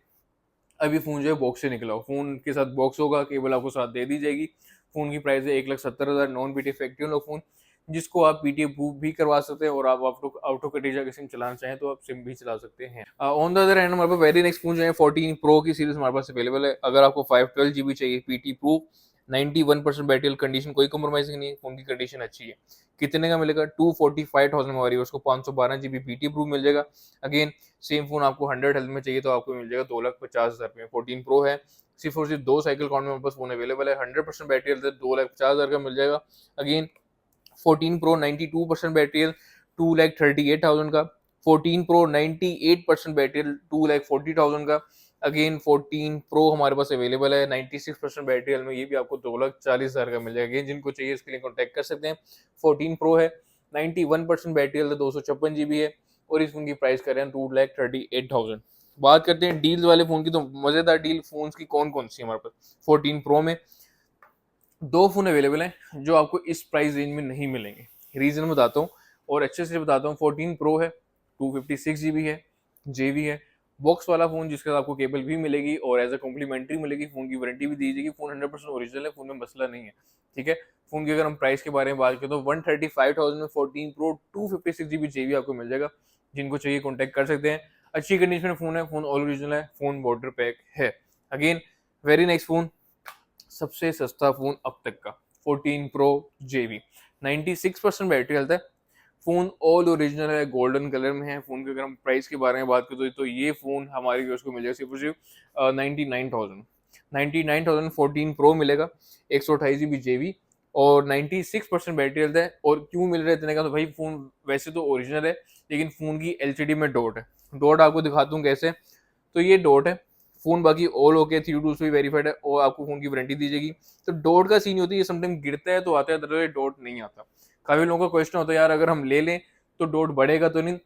अभी फोन जो है बॉक्स से निकला हो, फोन के साथ बॉक्स होगा, केबल आपको साथ दे दी जाएगी। फोन की प्राइस है 1,70,000, नॉन बीटी इफेक्टिव लोग फोन, जिसको आप पीटी अप्रूव भी करवा सकते हैं, और आप आउटो कटेजा की सिम चलाना चाहें तो आप सिम भी चला सकते हैं। ऑन द अदर हैंड हमारे पास वेरी नेक्स्ट फोन जो है 14 प्रो की सीरीज हमारे पास अवेलेबल है। अगर आपको 512 GB चाहिए, पीटी प्रूफ, 91% बैटरी कंडीशन, कोई कम्प्रोमाइजिंग नहीं है, फोन की कंडीशन अच्छी है, कितने का मिलेगा 245,000 हमारी, उसको 512 GB पीटी प्रूफ मिल जाएगा। अगेन सेम फोन आपको 100 हेल्थ में चाहिए तो आपको मिल जाएगा 2,50,000 में। 14 प्रो है, सिर्फ और सिर्फ 2 साइकिल काउंट में हमारे पास फोन अवेलेबल है, 100% बैटरी हेल्थ है, 2,50,000 का मिल जाएगा। अगेन 14 प्रो 92% बैटरी हेल्थ, 2,38,000 का। 14 प्रो 98% बैटरी हेल्थ, 2,40,000 का। अगेन 14 प्रो हमारे पास अवेलेबल है 96% बैटरी हेल्थ में, ये भी आपको 2,40,000 का मिल जाएगा। अगेन जिनको चाहिए इसके लिए कॉन्टैक्ट कर सकते हैं। 14 प्रो है, 91% बैटरी हेल्थ, 256 GB है, और इस फोन की प्राइस कर रहे हैं 2,38,000। बात करते हैं डील्स वाले फोन की, तो मजेदार डील फोन की कौन कौन सी है हमारे पास। 14 प्रो में 2 फोन अवेलेबल हैं जो आपको इस प्राइस रेंज में नहीं मिलेंगे। रीजन बताता हूँ और अच्छे से बताता हूँ। 14 प्रो है, 256 GB है, जेबी है, बॉक्स वाला फोन जिसके साथ आपको केबल भी मिलेगी और एज अ कॉम्प्लीमेंट्री मिलेगी, फोन की वारंटी भी दी जाएगी। फोन 100% ओरिजिनल है, फोन में मसला नहीं है। ठीक है, फोन की अगर हम प्राइस के बारे में बात करें तो 135,000 में 14 प्रो 256 GB जेबी आपको मिल जाएगा। जिनको चाहिए कॉन्टैक्ट कर सकते हैं। अच्छी कंडीशन में फोन है, फोन ऑल ओरिजिनल है, फोन वाटर पैक है। अगेन वेरी नेक्स्ट फोन, सबसे सस्ता फोन अब तक का 14 प्रो जेबी, 96% बैटरी हेल्थ है, फोन ऑल ओरिजिनल है, गोल्डन कलर में है। फोन की अगर हम प्राइस के बारे में बात करें तो ये फोन हमारे व्यूअर्स को मिल जाएगा सिर्फ और सिर्फ 99,000 14 प्रो मिलेगा, 128 GB जेबी और 96% बैटरी हेल्थ है। और क्यों मिल रहा है इतने का, तो भाई फोन वैसे तो ओरिजिनल है लेकिन फोन की एलसीडी में डॉट है। डॉट आपको दिखाता हूँ कैसे, तो ये डॉट है, फोन बाकी ऑल ओके, 3 से भी वेरीफाइड है, और आपको फोन की वारंटी दी जाएगी। तो डॉट का सीन होती है, समटाइम गिरता है तो आता है, अदरवाइज डॉट नहीं आता। काफी लोगों का क्वेश्चन होता है यार अगर हम ले लें तो डॉट बढ़ेगा तो नहीं।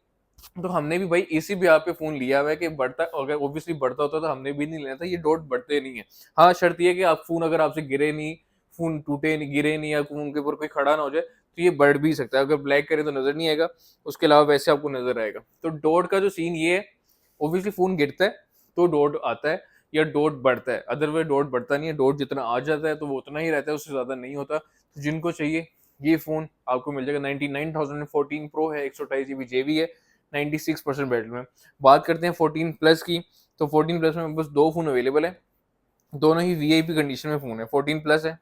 तो हमने भी भाई इसी भी आप पे फोन लिया हुआ है कि बढ़ता, अगर ऑब्वियसली बढ़ता होता तो हमने भी नहीं लेना था। ये डॉट बढ़ते नहीं है। हाँ शर्त ये है कि आप फोन अगर आपसे गिरे नहीं, फोन टूटे नहीं, गिरे नहीं, या फोन के ऊपर कोई खड़ा ना हो जाए तो ये बढ़ भी सकता है। अगर ब्लैक करे तो नजर नहीं आएगा, उसके अलावा वैसे आपको नजर आएगा। तो डॉट का जो सीन ये है, ऑब्वियसली फोन गिरता है तो डॉट आता है या डॉट बढ़ता है, अदरवाइज डॉट बढ़ता नहीं है। डॉट जितना आ जाता है तो वो उतना ही रहता है, उससे ज्यादा नहीं होता। तो जिनको चाहिए ये फोन आपको मिल जाएगा 99,000 में। 14 प्रो है, 128 GB जेबी है, 96% बैटरी में। बात करते हैं 14 प्लस की, तो 14 प्लस में बस 2 फोन अवेलेबल है, दोनों ही वीआईपी कंडीशन में फोन है। 14 प्लस है,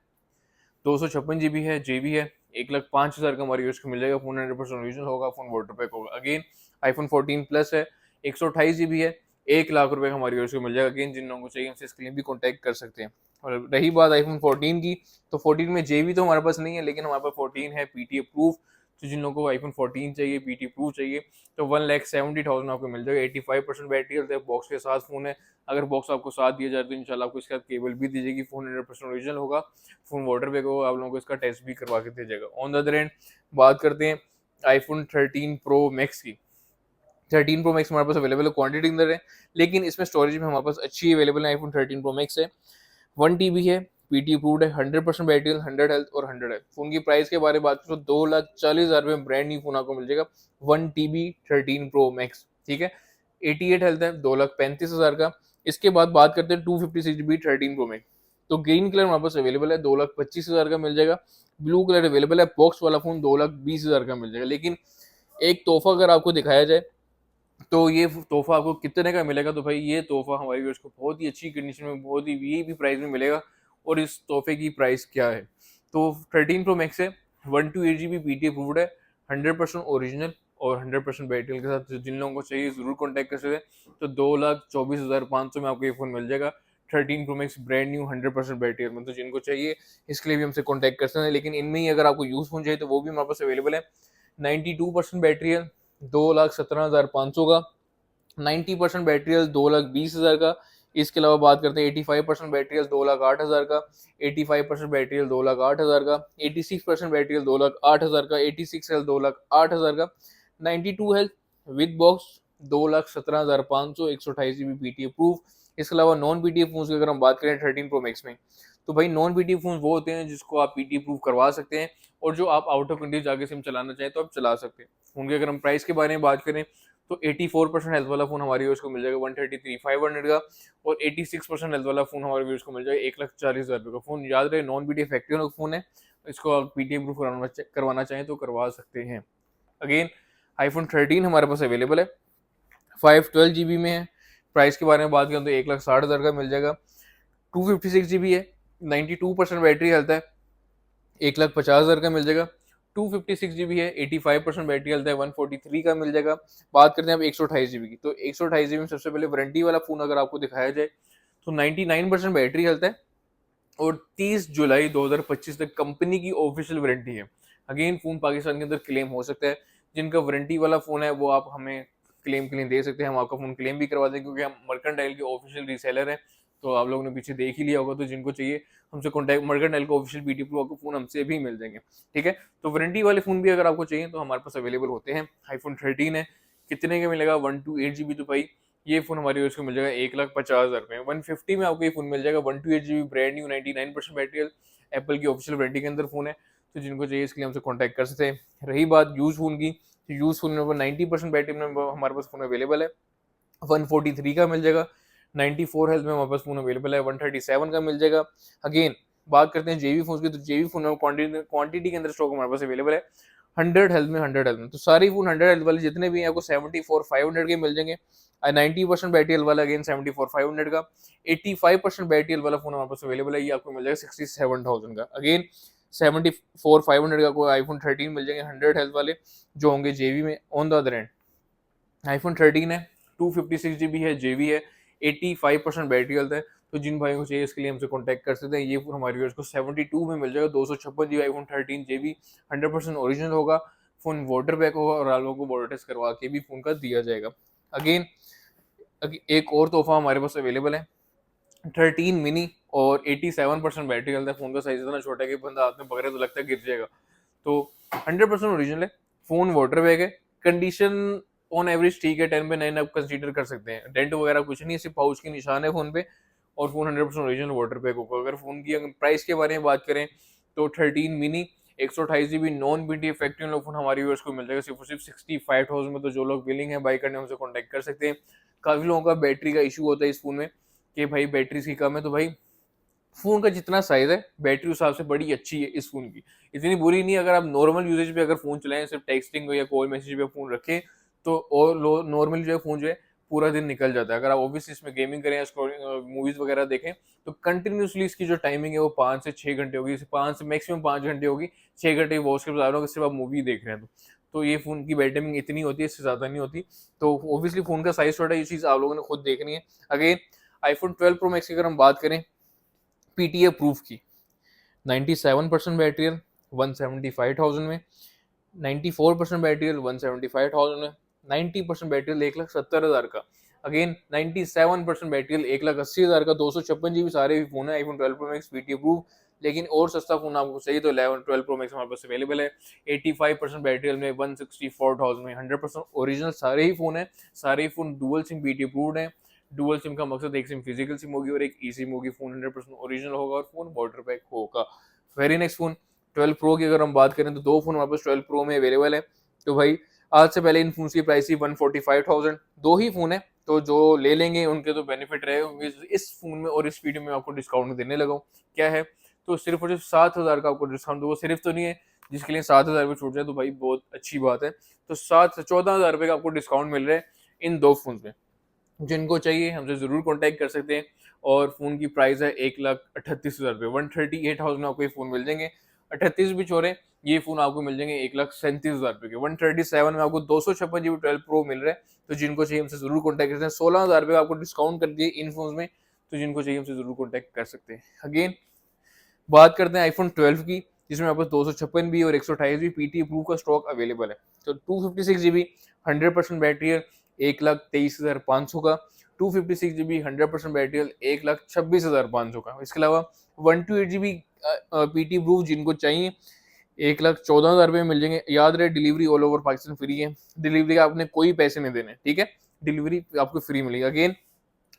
256 GB है, जेबी है, 1,05,000 का हमारी यूज को मिल जाएगा। फोन 100% ओरिजिनल होगा, फोन वाटर पैक होगा। अगेन आईफोन 14 प्लस है, 128 GB है, 1,00,000 का हमारी यूज को मिल जाएगा। अगेन जिन लोगों को चाहिए हमसे इसके लिए भी कॉन्टैक्ट कर सकते हैं। और रही बात आईफोन 14 की, तो 14 में जेबी तो हमारे पास नहीं है, लेकिन हमारे पास 14 है पीटी अप्रूव, तो जिन लोगों को आईफोन 14 चाहिए, पीटी प्रूफ चाहिए, तो 1,70,000 आपको मिल जाएगा। 85% बैटरी हेल्थ है, बॉक्स के साथ फ़ोन है। अगर बॉक्स आपको साथ दिया जाए तो इंशाल्लाह आपको इसके साथ केबल भी दी जाएगी। फ़ोन 100% ओरिजिनल होगा, फ़ोन वाटर बैग होगा, आप लोगों को इसका टेस्ट भी करवा के दिया जाएगा। ऑन द अदर एंड बात करते हैं आईफोन 13 प्रो मैक्स की। 13 प्रो मैक्स हमारे पास अवेलेबल है क्वांटिटी अंदर है, लेकिन इसमें स्टोरेज में हमारे पास अच्छी अवेलेबल है। आईफोन 13 प्रो मैक्स है, 1 TB है, पीटी अप्रूव्ड है, 100% बैटरी, 100 हेल्थ और 100 है। फोन की प्राइस के बारे में बात करें तो 2,40,000 में ब्रांड न्यू फोन आपको मिल जाएगा, 1 TB 13 प्रो मैक्स, ठीक है। 88 हेल्थ है, 2,35,000 का। इसके बाद बात करते हैं 256GB 13 प्रो मैक्स। तो ग्रीन कलर हमारे पास अवेलेबल है, 2,25,000 का मिल जाएगा। ब्लू कलर अवेलेबल है, बॉक्स वाला फोन 2,20,000 का मिल जाएगा। लेकिन एक तोहफा अगर आपको दिखाया जाए तो ये तोहफा आपको कितने का मिलेगा, तो भाई ये तोहफा हमारे व्यूअर्स को बहुत ही अच्छी कंडीशन में, बहुत ही वीआईपी प्राइस में मिलेगा। और इस तोहफे की प्राइस क्या है, तो 13 प्रो मैक्स है, 128GB पीटी अप्रूव्ड है, 100% ओरिजिनल और 100% बैटरी के साथ। तो जिन लोगों को चाहिए जरूर कॉन्टैक्ट कर सकते हैं। तो 2,24,500 में आपको ये फोन मिल जाएगा, 13 pro max brand new 100% battery में। तो जिनको चाहिए इसके लिए भी हमसे कॉन्टैक्ट कर सकते हैं। लेकिन इनमें ही अगर आपको यूज फोन चाहिए तो वो भी हमारे पास अवेलेबल है। 92% बैटरी है, 2,17,500 का। 90% बैटरी हेल्थ 2,20,000 का। इसके अलावा बात करते हैं 85% बैटरी हेल्थ 2,08,000 का। 85% बैटरी हेल्थ 2,08,000 का। 86% बैटरी हेल्थ 2,08,000 का। 86 हेल्थ 2,08,000 का। 92 health with box 2,17,500, 128GB PT approve. इसके अलावा नॉन पीटी फोन की अगर हम बात करें 13 प्रो मैक्स में, तो भाई नॉन पीटी फोन वो होते हैं जिसको आप पीटी अप्रूव करवा सकते हैं, और जो आप आउट ऑफ कंट्री जाके सिम चलाना चाहें तो आप चला सकते हैं। फोन की अगर हम प्राइस के बारे में बात करें तो 84% हेल्थ वाला फोन हमारे व्यूअर्स को मिल जाएगा 133,500 का। और 86% हेल्थ वाला फोन हमारे व्यूअर्स को मिल जाएगा 1,40,000 रुपये का। फोन याद रहे नॉन पीटी इफेक्टिव फोन है, इसको आप पीटी अप्रूव करवाना चाहें तो करवा सकते हैं। अगेन आईफोन 13 हमारे पास अवेलेबल है, 512GB में है। प्राइस के बारे में बात करें तो 1,60,000 का मिल जाएगा। 256GB है, 92% बैटरी हेल्थ है, 1,50,000 का मिल जाएगा। 256GB है, 85% बैटरी हेल्थ है, 143 का मिल जाएगा। बात करते हैं अब 128GB की, तो 128GB में सबसे पहले वारंटी वाला फोन अगर आपको दिखाया जाए तो 99% बैटरी हेल्थ है, और 30 जुलाई 2025 तक कंपनी की ऑफिशियल वारंटी है। अगेन फोन पाकिस्तान के अंदर क्लेम हो सकता है, जिनका वारंटी वाला फोन है वो आप हमें क्लेम के लिए दे सकते हैं, हम आपका फोन क्लेम भी करवा देंगे, क्योंकि हम मर्केंटाइल के ऑफिशियल रीसेलर हैं। तो आप लोगों ने पीछे देख ही लिया होगा, तो जिनको चाहिए हमसे कॉन्टैक्ट, मर्केंटाइल को ऑफिशियल पीटी प्रो आपको फोन हमसे भी मिल जाएंगे, ठीक है। तो वारंटी वाले फोन भी अगर आपको चाहिए तो हमारे पास अवेलेबल होते हैं। आईफोन 13 है, कितने का मिलेगा, 128GB, तो भाई ये फोन हमारे यूज को मिल जाएगा 1,50,000 रुपये। 150 में आपको ये फोन मिल जाएगा, 128GB brand new, 99% battery, Apple की ऑफिशियल वारंटी के अंदर फोन है। तो जिनको चाहिए इसके लिए हमसे कॉन्टैक्ट कर सकते हैं। रही बात यूज फोन की, तो यूज फोन में 90% बैटरी में हमारे पास फोन अवेलेबल है, 143 का मिल जाएगा। 94 हेल्थ में हमारे पास फोन अवेलेबल है, 137 का मिल जाएगा। अगेन बात करते हैं जेबी फोन की, तो जेबी फोन में क्वांटिटी के अंदर स्टॉक हमारे पास अवेलेबल है, 100 हेल्थ में, 100 हेल्थ में। तो सारी फोन 100 हेल्थ वाले जितने भी हैं आपको 74,500 के मिल जाएंगे। 90% बैटरी हेल्थ वाला अगेन 74,500 का। 85% बैटरी हेल्थ वाला फोन हमारे पास अवेलेबल है, ये आपको मिल जाएगा 67,000 का। अगेन 74,500 का कोई आईफोन 13 मिल जाएंगे 100 हेल्थ वाले, जो होंगे जेबी में। On the other and iPhone 13 है, 256GB है, जेबी है, 85% बैटरी हेल्थ है। तो जिन भाइयों को चाहिए इसके लिए हमसे कॉन्टैक्ट कर सकते हैं। ये फोन हमारे व्यूअर्स को 72 में मिल जाएगा, 256GB आईफोन 13 जेबी, 100% ओरिजिनल होगा। फोन वाटर बैक होगा, और आप लोगों को बॉर्डर टेस्ट करवा के भी फोन का दिया जाएगा। अगेन एक और तोहफा हमारे पास अवेलेबल है, 13 मिनी, और 87% बैटरी हेल्थ है। फोन का साइज इतना छोटा है कि बंदा हाथ में पकड़े तो लगता है गिर जाएगा। तो 100% ओरिजिनल है, फोन वाटर बैग है, कंडीशन ऑन एवरेज ठीक है, 10 पे 9 आप कंसीडर कर सकते हैं। डेंट वगैरह कुछ नहीं है, सिर्फ पाउच के निशान है फोन पे, और फोन 100% ओरिजिनल वाटर बैग होगा। अगर फोन की प्राइस के बारे में बात करें तो 13 mini 128GB non BT effective phone हमारे व्यूअर्स को मिल जाएगा सिर्फ 65,000 में। तो जो लोग विलिंग है बाई करने हमसे कॉन्टैक्ट कर सकते हैं। काफ़ी लोगों का बैटरी का इशू होता है इस फोन में कि भाई बैटरी की कम है, तो भाई फोन का जितना साइज है बैटरी उस हिसाब से बड़ी अच्छी है इस फोन की, इतनी बुरी नहीं। अगर आप नॉर्मल यूजेज पे अगर फोन चलाएं, सिर्फ टेक्सटिंग या कॉल मैसेज पे फोन रखें, तो और नॉर्मल जो है फोन जो है पूरा दिन निकल जाता है। अगर आप ऑब्वियसली इसमें गेमिंग करें या मूवीज वगैरह देखें, तो कंटिन्यूसली इसकी जो टाइमिंग है वो 5 से 6 घंटे होगी, 5 से मैक्सिमम 5 घंटे होगी। 6 घंटे वॉच के बता रहा हूँ, सिर्फ आप मूवी देख रहे हैं तो ये फोन की बैटरी टाइमिंग इतनी होती है, इससे ज्यादा नहीं होती। तो ऑब्वियसली फोन का साइज छोटा है, ये चीज आप लोगों ने खुद देखनी है। अगेन आईफोन 12 प्रो मैक्स की अगर हम बात करें पीटीए प्रूफ की, 97% बैटरी 175,000 में। 94% बैटरी हेल्थ 175,000 है, 90% बैटरी हेल्थ 1,70,000 का, अगेन 97% बैटरी हेल्थ 1,80,000 का, 256 GB सारे भी फोन है iPhone 12 pro max PT approve. लेकिन और सस्ता फोन आपको चाहिए तो 12 प्रो मैक्स हमारे पास अवेलेबल है 85% बैटरी हेल्थ में 164,000 में, 100% ओरिजिनल सारे ही फोन है, सारे ही phone dual sim PT approved है। डुअल सिम का मकसद एक सिम फिजिकल सिम होगी और एक ई सिम होगी, फोन 100% ओरिजिनल होगा और फोन वाटर पैक होगा। वेरी नेक्स्ट फोन 12 प्रो की अगर हम बात करें तो दो फोन हमारे पास 12 प्रो में अवेलेबल है। तो भाई आज से पहले इन फोन की प्राइस थी 145,000, दो ही फोन है, तो जो ले लेंगे उनके तो बेनिफिट रहे होंगे। इस फोन में और इस वीडियो में आपको डिस्काउंट देने लगा हूं। क्या है, तो सिर्फ और सिर्फ 7,000 का आपको डिस्काउंट दूंगा। सिर्फ तो नहीं है, जिसके लिए 7,000 रुपये छूट जाए तो भाई बहुत अच्छी बात है। तो 14,000 रुपये का आपको डिस्काउंट मिल रहा है इन दो फोन में। जिनको चाहिए हमसे जरूर कॉन्टैक्ट कर सकते हैं। और फोन की प्राइस है 1,38,000 रुपये, 138,000 में आपको ये फोन मिल जाएंगे। 38 भी छोड़े, ये फोन आपको मिल जाएंगे 1,37,000 रुपये के। 137 में आपको 256 GB 12 प्रो मिल रहा है। तो जिनको चाहिए हमसे जरूर कॉन्टैक्ट करते हैं। 16,000 रुपये आपको डिस्काउंट कर दिए इन फोन में, तो जिनको चाहिए हमसे जरूर कॉन्टैक्ट कर सकते हैं। अगेन बात करते हैं आईफोन 12 की, जिसमें आपको 256 भी और 128 भी पीटी अप्रूव का स्टॉक अवेलेबल है। तो 256 GB 100% बैटरी है 1,23,500 का, 256 GB 100% बैटरी है 1,26,500 का। इसके अलावा 128 GB पीटी अप्रूव जिनको चाहिए 1,14,000 रुपये में मिल जाएंगे। याद रहे delivery all over Pakistan free है, डिलीवरी का आपने कोई पैसे नहीं देने, ठीक है, डिलीवरी आपको फ्री मिलेगी। अगेन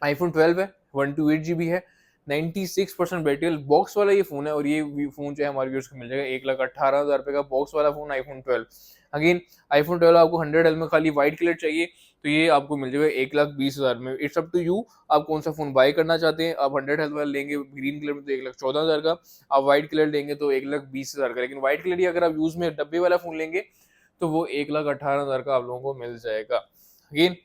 आईफोन 12 है, 128 GB है, 96% बैटरी बॉक्स वाला ये फोन है। और ये फोन जो है हमारे व्यूअर्स को मिल जाएगा 1,18,000 रुपये का बॉक्स वाला फोन आईफोन 12। अगेन आईफोन 12 आपको 100 में खाली व्हाइट कलर चाहिए तो ये आपको मिल जाएगा 1,20,000 में। इट्स अप टू यू, आप कौन सा फोन बाय करना चाहते हैं। आप 100 वाला लेंगे ग्रीन कलर में तो 1,14,000 का, आप व्हाइट कलर लेंगे तो 1,20,000 का। लेकिन व्हाइट कलर ही अगर आप यूज में डब्बे वाला फोन लेंगे तो वो 1,18,000 का आप लोगों को मिल जाएगा। अगेन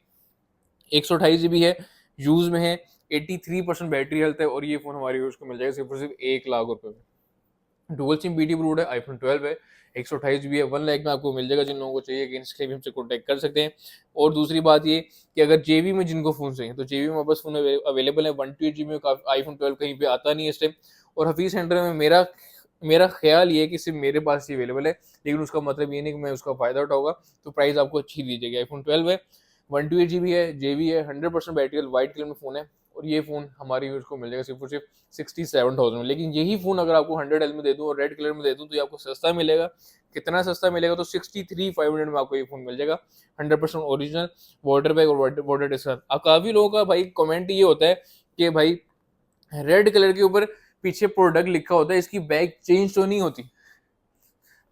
128 GB है, यूज में है, 83% बैटरी हेल्थ है और ये फोन हमारे यूज को मिल जाएगा सिर्फ और सिर्फ 1,00,000 रुपए में। डुअल सिम बीटी अप्रूव्ड है, आईफोन 12 है, 128 GB है, 1 लाख में आपको मिल जाएगा। जिन लोगों को चाहिए इसके लिए भी हमसे कॉन्टैक्ट कर सकते हैं। और दूसरी बात ये कि अगर जेबी में जिनको फोन चाहिए तो जेबी में वापस फोन अवेलेबल है। 128 GB में आईफोन 12 कहीं पे आता नहीं है इस टाइम। और हफीज सेंटर में मेरा ख्याल ये है कि सिर्फ मेरे पास ही अवेलेबल है, लेकिन उसका मतलब ये नहीं कि मैं उसका फायदा उठाऊंगा। तो प्राइस आपको अच्छी दी जाएगी। आईफोन 12 है, 128 GB है, जेबी है, 100% बैटरी, व्हाइट कलर में फोन है। और ये फोन हमारे यूज को मिल जाएगा सिर्फ और सिर्फ 67,000 में। लेकिन यही फोन अगर आपको 100L में दे दूं और रेड कलर में दे दूं तो ये आपको सस्ता मिलेगा। कितना सस्ता मिलेगा, तो 63,500 में आपको ये फोन मिल जाएगा, 100% ओरिजिनल, वाटर बैग और वाटर डिस्क। अब काफी लोगों का भाई कमेंट ये होता है कि भाई रेड कलर के ऊपर पीछे प्रोडक्ट लिखा होता है, इसकी बैग चेंज तो नहीं होती।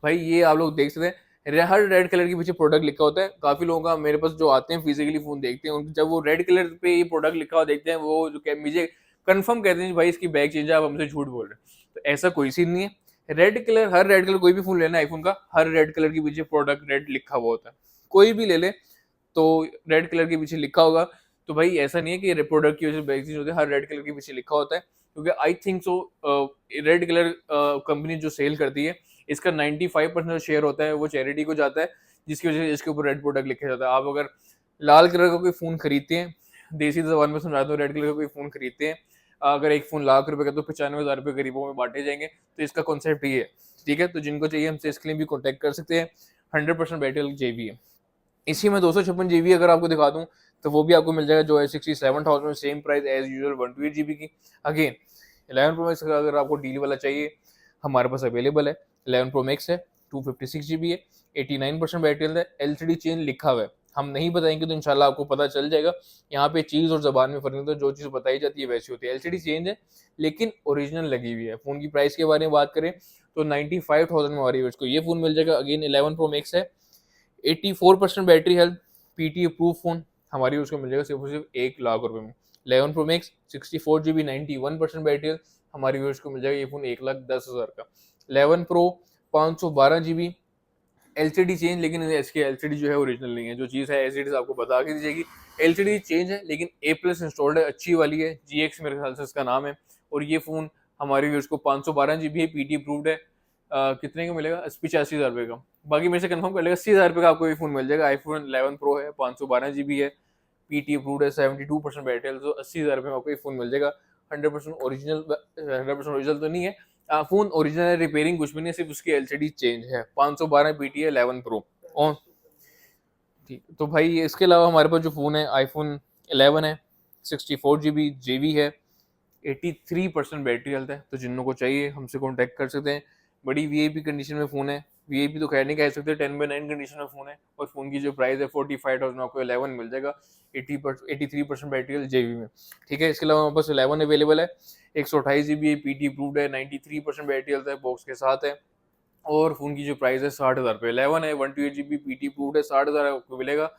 भाई ये आप लोग देख सकते हैं, हर रेड कलर के पीछे प्रोडक्ट लिखा होता है। काफी लोगों का मेरे पास जो आते हैं फिजिकली फोन देखते हैं, जब वो रेड कलर पे ये प्रोडक्ट लिखा हुआ देखते हैं, वो जो मुझे कंफर्म कहते हैं भाई इसकी बैग चेंज है, आप हमसे झूठ बोल रहे हैं। तो ऐसा कोई सीन नहीं है। रेड कलर, हर रेड कलर कोई भी फोन लेना आईफोन का, हर रेड कलर के पीछे प्रोडक्ट रेड लिखा हुआ होता है। कोई भी ले ले तो रेड कलर के पीछे लिखा होगा। तो भाई ऐसा नहीं है कि प्रोडक्ट की वजह से बैग चेंज होती है, हर रेड कलर के पीछे लिखा होता है। क्योंकि I think so red colour company जो सेल करती है, इसका 95% जो शेयर होता है वो चैरिटी को जाता है, जिसकी वजह से इसके ऊपर रेड प्रोडक्ट लिखा जाता है। आप अगर लाल कलर का कोई फोन खरीदते हैं, देसी जबान में समझाता हूँ, रेड कलर का कोई फोन खरीदते हैं, अगर एक फोन लाख रुपए का तो 95,000 रुपये गरीबों में बांटे जाएंगे। तो इसका कॉन्सेप्ट ये है, ठीक है। तो जिनको चाहिए हमसे इसके लिए भी कॉन्टैक्ट कर सकते हैं। 100% बैटरी जेबी है। इसी में 256 GB अगर आपको दिखा दूं तो वो भी आपको मिल जाएगा, जो है 67,000 में, same price as usual 128 GB की। अगेन 11 प्रो मैक्स अगर आपको डील वाला चाहिए हमारे पास अवेलेबल है। 11 प्रो मैक्स है, 256 GB है, 89% बैटरी हेल्थ है, एलसीडी चेंज लिखा हुआ है। हम नहीं बताएंगे तो इंशाल्लाह आपको पता चल जाएगा। यहाँ पे चीज और जबान में फर्क नहीं होता, जो चीज बताई जाती है वैसी होती है। एलसीडी चेंज है लेकिन ओरिजिनल लगी हुई है। फोन की प्राइस के बारे में बात करें तो 95,000 में हमारी को ये फोन मिल जाएगा। अगेन 11 प्रो मैक्स है, 84% battery health, PT approve phone हमारी उसको मिल जाएगा सिर्फ और सिर्फ 1,00,000 रुपए में। 11 pro max 64 GB 91% battery health हमारी व्यूअर्स को मिल जाएगा ये फोन 1,10,000 का। 11 प्रो 512 GB, एलसीडी चेंज, लेकिन इसकी एलसीडी जो है ओरिजिनल नहीं है। जो चीज़ है एलसीडी आपको बता के दी जाएगी। एलसीडी चेंज है लेकिन A+ इंस्टॉल्ड है, अच्छी वाली है, GX मेरे ख्याल से इसका नाम है। और ये फोन हमारे व्यूअर्स को 512 GB है, पीटी अप्रूव्ड है। कितने का मिलेगा? 85,000 रुपये का। बाकी मेरे से कंफर्म कर लेगा, 80,000 रुपये का आपको ये फोन मिल जाएगा। आईफोन 11 प्रो है, 512 GB है, पीटी अप्रूव्ड है, 72% बैटरी है, तो 80,000 रुपये में आपको ये फोन मिल जाएगा। 100% ओरिजिनल, 100% ओरिजिनल तो नहीं है, फ़ोन ओरिजिनल है, रिपेयरिंग कुछ भी नहीं, सिर्फ उसकी एलसीडी चेंज है। 512 PTA 11 प्रो ऑन। ठीक, तो भाई इसके अलावा हमारे पास जो फ़ोन है आईफोन 11 है, 64 GB JB है, 83% बैटरी हेल्थ है। तो जिन लोगों को चाहिए हमसे कॉन्टैक्ट कर सकते हैं। बड़ी वीआईपी कंडीशन में फ़ोन है, वीआईपी तो खैर नहीं कह सकते, 10/9 कंडीशन में फ़ोन है और फ़ोन की जो प्राइस है 45,000 में आपको 11 मिल जाएगा 83% बैटरी हेल्थ जेबी में। ठीक है, इसके अलावा हमारे पास 11 अवेलेबल है, 128 GB पीटी अप्रूव्ड है, 93% बैटरी हेल्थ है, बॉक्स के साथ है और फ़ोन की जो प्राइस है 60,000 रुपये। 11 है, 128 GB पीटी अप्रूव्ड है, 60,000 आपको मिलेगा।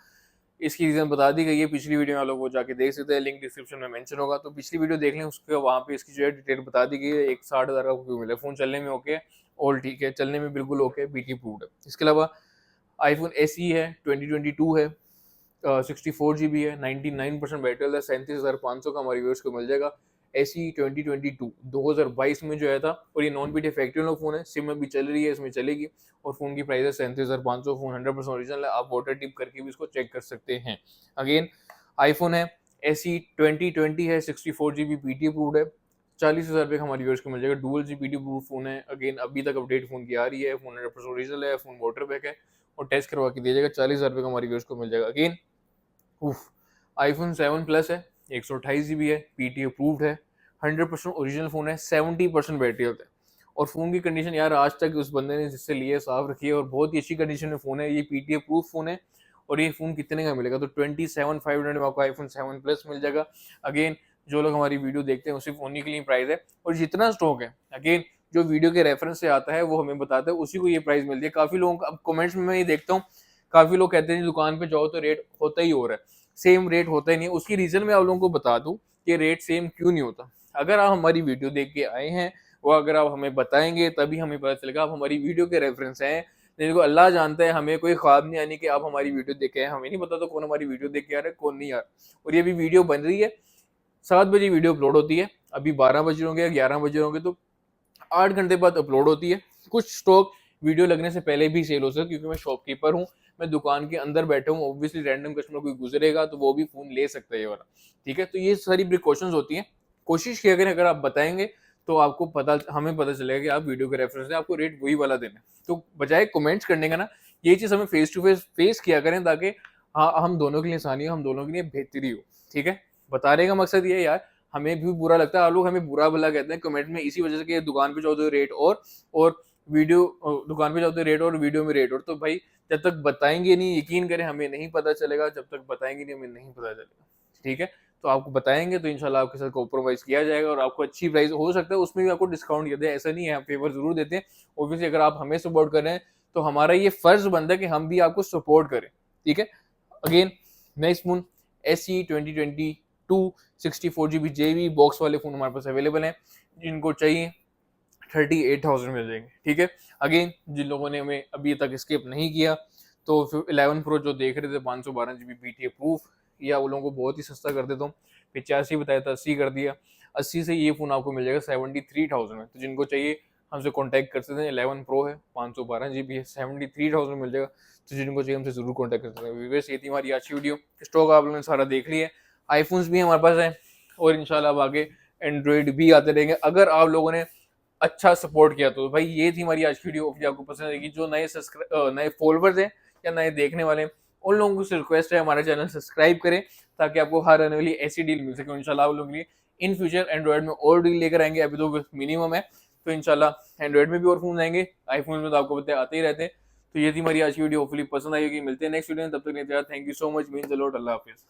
इसकी रीज़न बता दी गई है पिछली वीडियो में, आप लोग वो जाके देख सकते हैं, लिंक डिस्क्रिप्शन में मेंशन होगा, तो पिछली वीडियो देख लें, उसके वहाँ पे इसकी जो है डिटेल बता दी गई है। एक 60,000 का क्यों मिला, फ़ोन चलने में ओके है, ऑल ठीक है, चलने में बिल्कुल ओके है, बीटी अप्रूव्ड है। इसके अलावा आईफोन SE है, 2022 है, 64 GB है, 99% बैटरी हेल्थ है, 37,500 का हमारे व्यूअर्स को मिल जाएगा। SE 2022 में जो आया था और ये नॉन बीटी फैक्ट्री वाला फ़ोन है, सिम अभी चल रही है, इसमें चलेगी और फ़ोन की प्राइस है 37,500। फ़ोन 100% ओरिजिनल है, आप वाटर टिप करके भी इसको चेक कर सकते हैं। अगेन आईफोन है, SE 2020 है, 64 GB पीटी अप्रूव्ड है, 40,000 रुपये का हमारे व्यूअर्स को मिल जाएगा। डुअल जीपीटी अप्रूव्ड फ़ोन है। अगेन अभी तक अपडेट फ़ोन की आ रही है, फ़ोन 100% ओरिजिनल है, फ़ोन वाटर बैक है और टेस्ट करवा के दिया जाएगा। 40,000 रुपये का हमारे व्यूअर्स को मिल जाएगा। अगेन आईफोन 7 प्लस है, 128 GB है, पीटी अप्रूव्ड है, 100% ओरिजिनल फ़ोन है, 70% बैटरी हेल्थ है और फ़ोन की कंडीशन यार आज तक उस बंदे ने जिससे लिए साफ रखी है और बहुत ही अच्छी कंडीशन में फ़ोन है। ये पीटी अप्रूव फ़ोन है और ये फ़ोन कितने का मिलेगा, तो 27,500 में आपको आईफोन 7 प्लस मिल जाएगा। अगेन जो लोग हमारी वीडियो देखते हैं उसी फ़ोन के लिए प्राइस है और जितना स्टॉक है अगेन जो वीडियो के रेफरेंस से आता है वो हमें बताता है, उसी को ये प्राइस मिलती है। काफ़ी लोगों का अब कमेंट्स में मैं ये देखता हूँ, काफ़ी लोग कहते हैं दुकान पे जाओ तो रेट होता ही हो रहा है, सेम रेट होता ही नहीं है। उसकी रीज़न मैं आप लोगों को बता दूँ कि रेट सेम क्यों नहीं होता। अगर आप हमारी वीडियो देख के आए हैं, वो अगर आप हमें बताएँगे तभी हमें पता चलेगा आप हमारी वीडियो के रेफरेंस हैं। नहीं तो अल्लाह जानता है, हमें कोई ख्वाब नहीं आनी कि आप हमारी वीडियो देख के आए, हमें नहीं पता तो कौन हमारी वीडियो देख के आ रहा है, कौन नहीं आ रहा। और ये भी वीडियो बन रही है, 7 बजे वीडियो अपलोड होती है, अभी 12 बज रहे होंगे या 11 बज रहे होंगे, तो 8 घंटे बाद अपलोड होती है। कुछ स्टॉक वीडियो लगने से पहले भी सेल हो सकता है क्योंकि मैं शॉपकीपर हूँ, मैं दुकान के अंदर बैठा हूँ, ऑब्वियसली रैंडम कस्टमर कोई गुजरेगा तो वो भी फ़ोन ले सकता है ये वाला। ठीक है, तो ये सारी प्रिकॉशंस होती हैं। कोशिश किया करें, अगर आप बताएँगे तो आपको पता, हमें पता चलेगा कि आप वीडियो के रेफरेंस है, आपको रेट वही वाला देना है। तो बजाय कमेंट्स करने का ना, ये चीज़ हमें फेस टू फेस किया करें ताकि हाँ, हम दोनों के लिए आसानी हो, हम दोनों के लिए बेहतरी हो। ठीक है? बताने का मकसद ये है यार, हमें भी बुरा लगता है, आप लोग हमें बुरा-भला कहते हैं कमेंट में इसी वजह से कि दुकान पे जाओ तो रेट और वीडियो दुकान पे जाओ तो रेट और वीडियो में रेट और। तो भाई जब तक बताएँगे नहीं, यकीन करें हमें नहीं पता चलेगा, जब तक बताएँगे नहीं हमें नहीं पता चलेगा। ठीक है? तो आपको बताएँगे तो इंशाल्लाह आपके साथ कॉम्प्रोमाइज़ किया जाएगा और आपको अच्छी प्राइस हो सकता है उसमें भी आपको डिस्काउंट दिया जाए, ऐसा नहीं है, हम फेवर ज़रूर देते हैं। ऑब्वियसली अगर आप हमें सपोर्ट कर रहे हैं तो हमारा ये फ़र्ज़ बनता है कि हम भी आपको सपोर्ट करें। ठीक है? Again next phone SE 2022 64 GB JB box वाले फ़ोन हमारे पास अवेलेबल हैं, जिनको चाहिए 38,000 मिल जाएंगे। ठीक है, अगेन जिन लोगों ने हमें अभी तक स्किप नहीं किया तो फिर 11 प्रो जो देख रहे थे 512 GB पीटी अप्रूव, या वो लोगों को बहुत ही सस्ता कर देता हूँ, 85 बताया था 80 कर दिया। 80 से ये फ़ोन आपको मिल जाएगा 73,000 में। तो जिनको चाहिए हमसे कॉन्टैक्ट कर सकते हैं। 11 प्रो है, 512 GB है, 73,000 मिल जाएगा। तो जिनको चाहिए हमसे ज़रूर कॉन्टैक्ट कर सकते हैं। व्यूअर्स, ये थी हमारी आज की वीडियो। स्टॉक आप लोगों ने सारा देख लिया है, आईफोन्स भी हमारे पास हैं और इंशाल्लाह अब आगे एंड्रॉइड भी आते रहेंगे अगर आप लोगों ने अच्छा सपोर्ट किया तो। भाई ये थी हमारी आज की वीडियो, होप आपको पसंद आएगी। जो नए फॉलोवर्स हैं या नए देखने वाले हैं, उन लोगों से रिक्वेस्ट है हमारा चैनल सब्सक्राइब करें ताकि आपको हर आने वाली ऐसी डील मिल सके। इंशाल्लाह आप लोगों के लिए इन फ्यूचर एंड्रॉइड में और डील लेकर आएंगे, अभी तो मिनिमम है, तो इंशाल्लाह एंड्रॉइड में भी और फोन आएंगे। आईफोन में तो आपको पता है आते ही रहते हैं। तो ये थी हमारी आज की वीडियो, होपफुली पसंद आएगी। मिलते हैं नेक्स्ट वीडियो में, तब तक नहीं, thank you so much, means a lot. अल्लाह हाफिज़।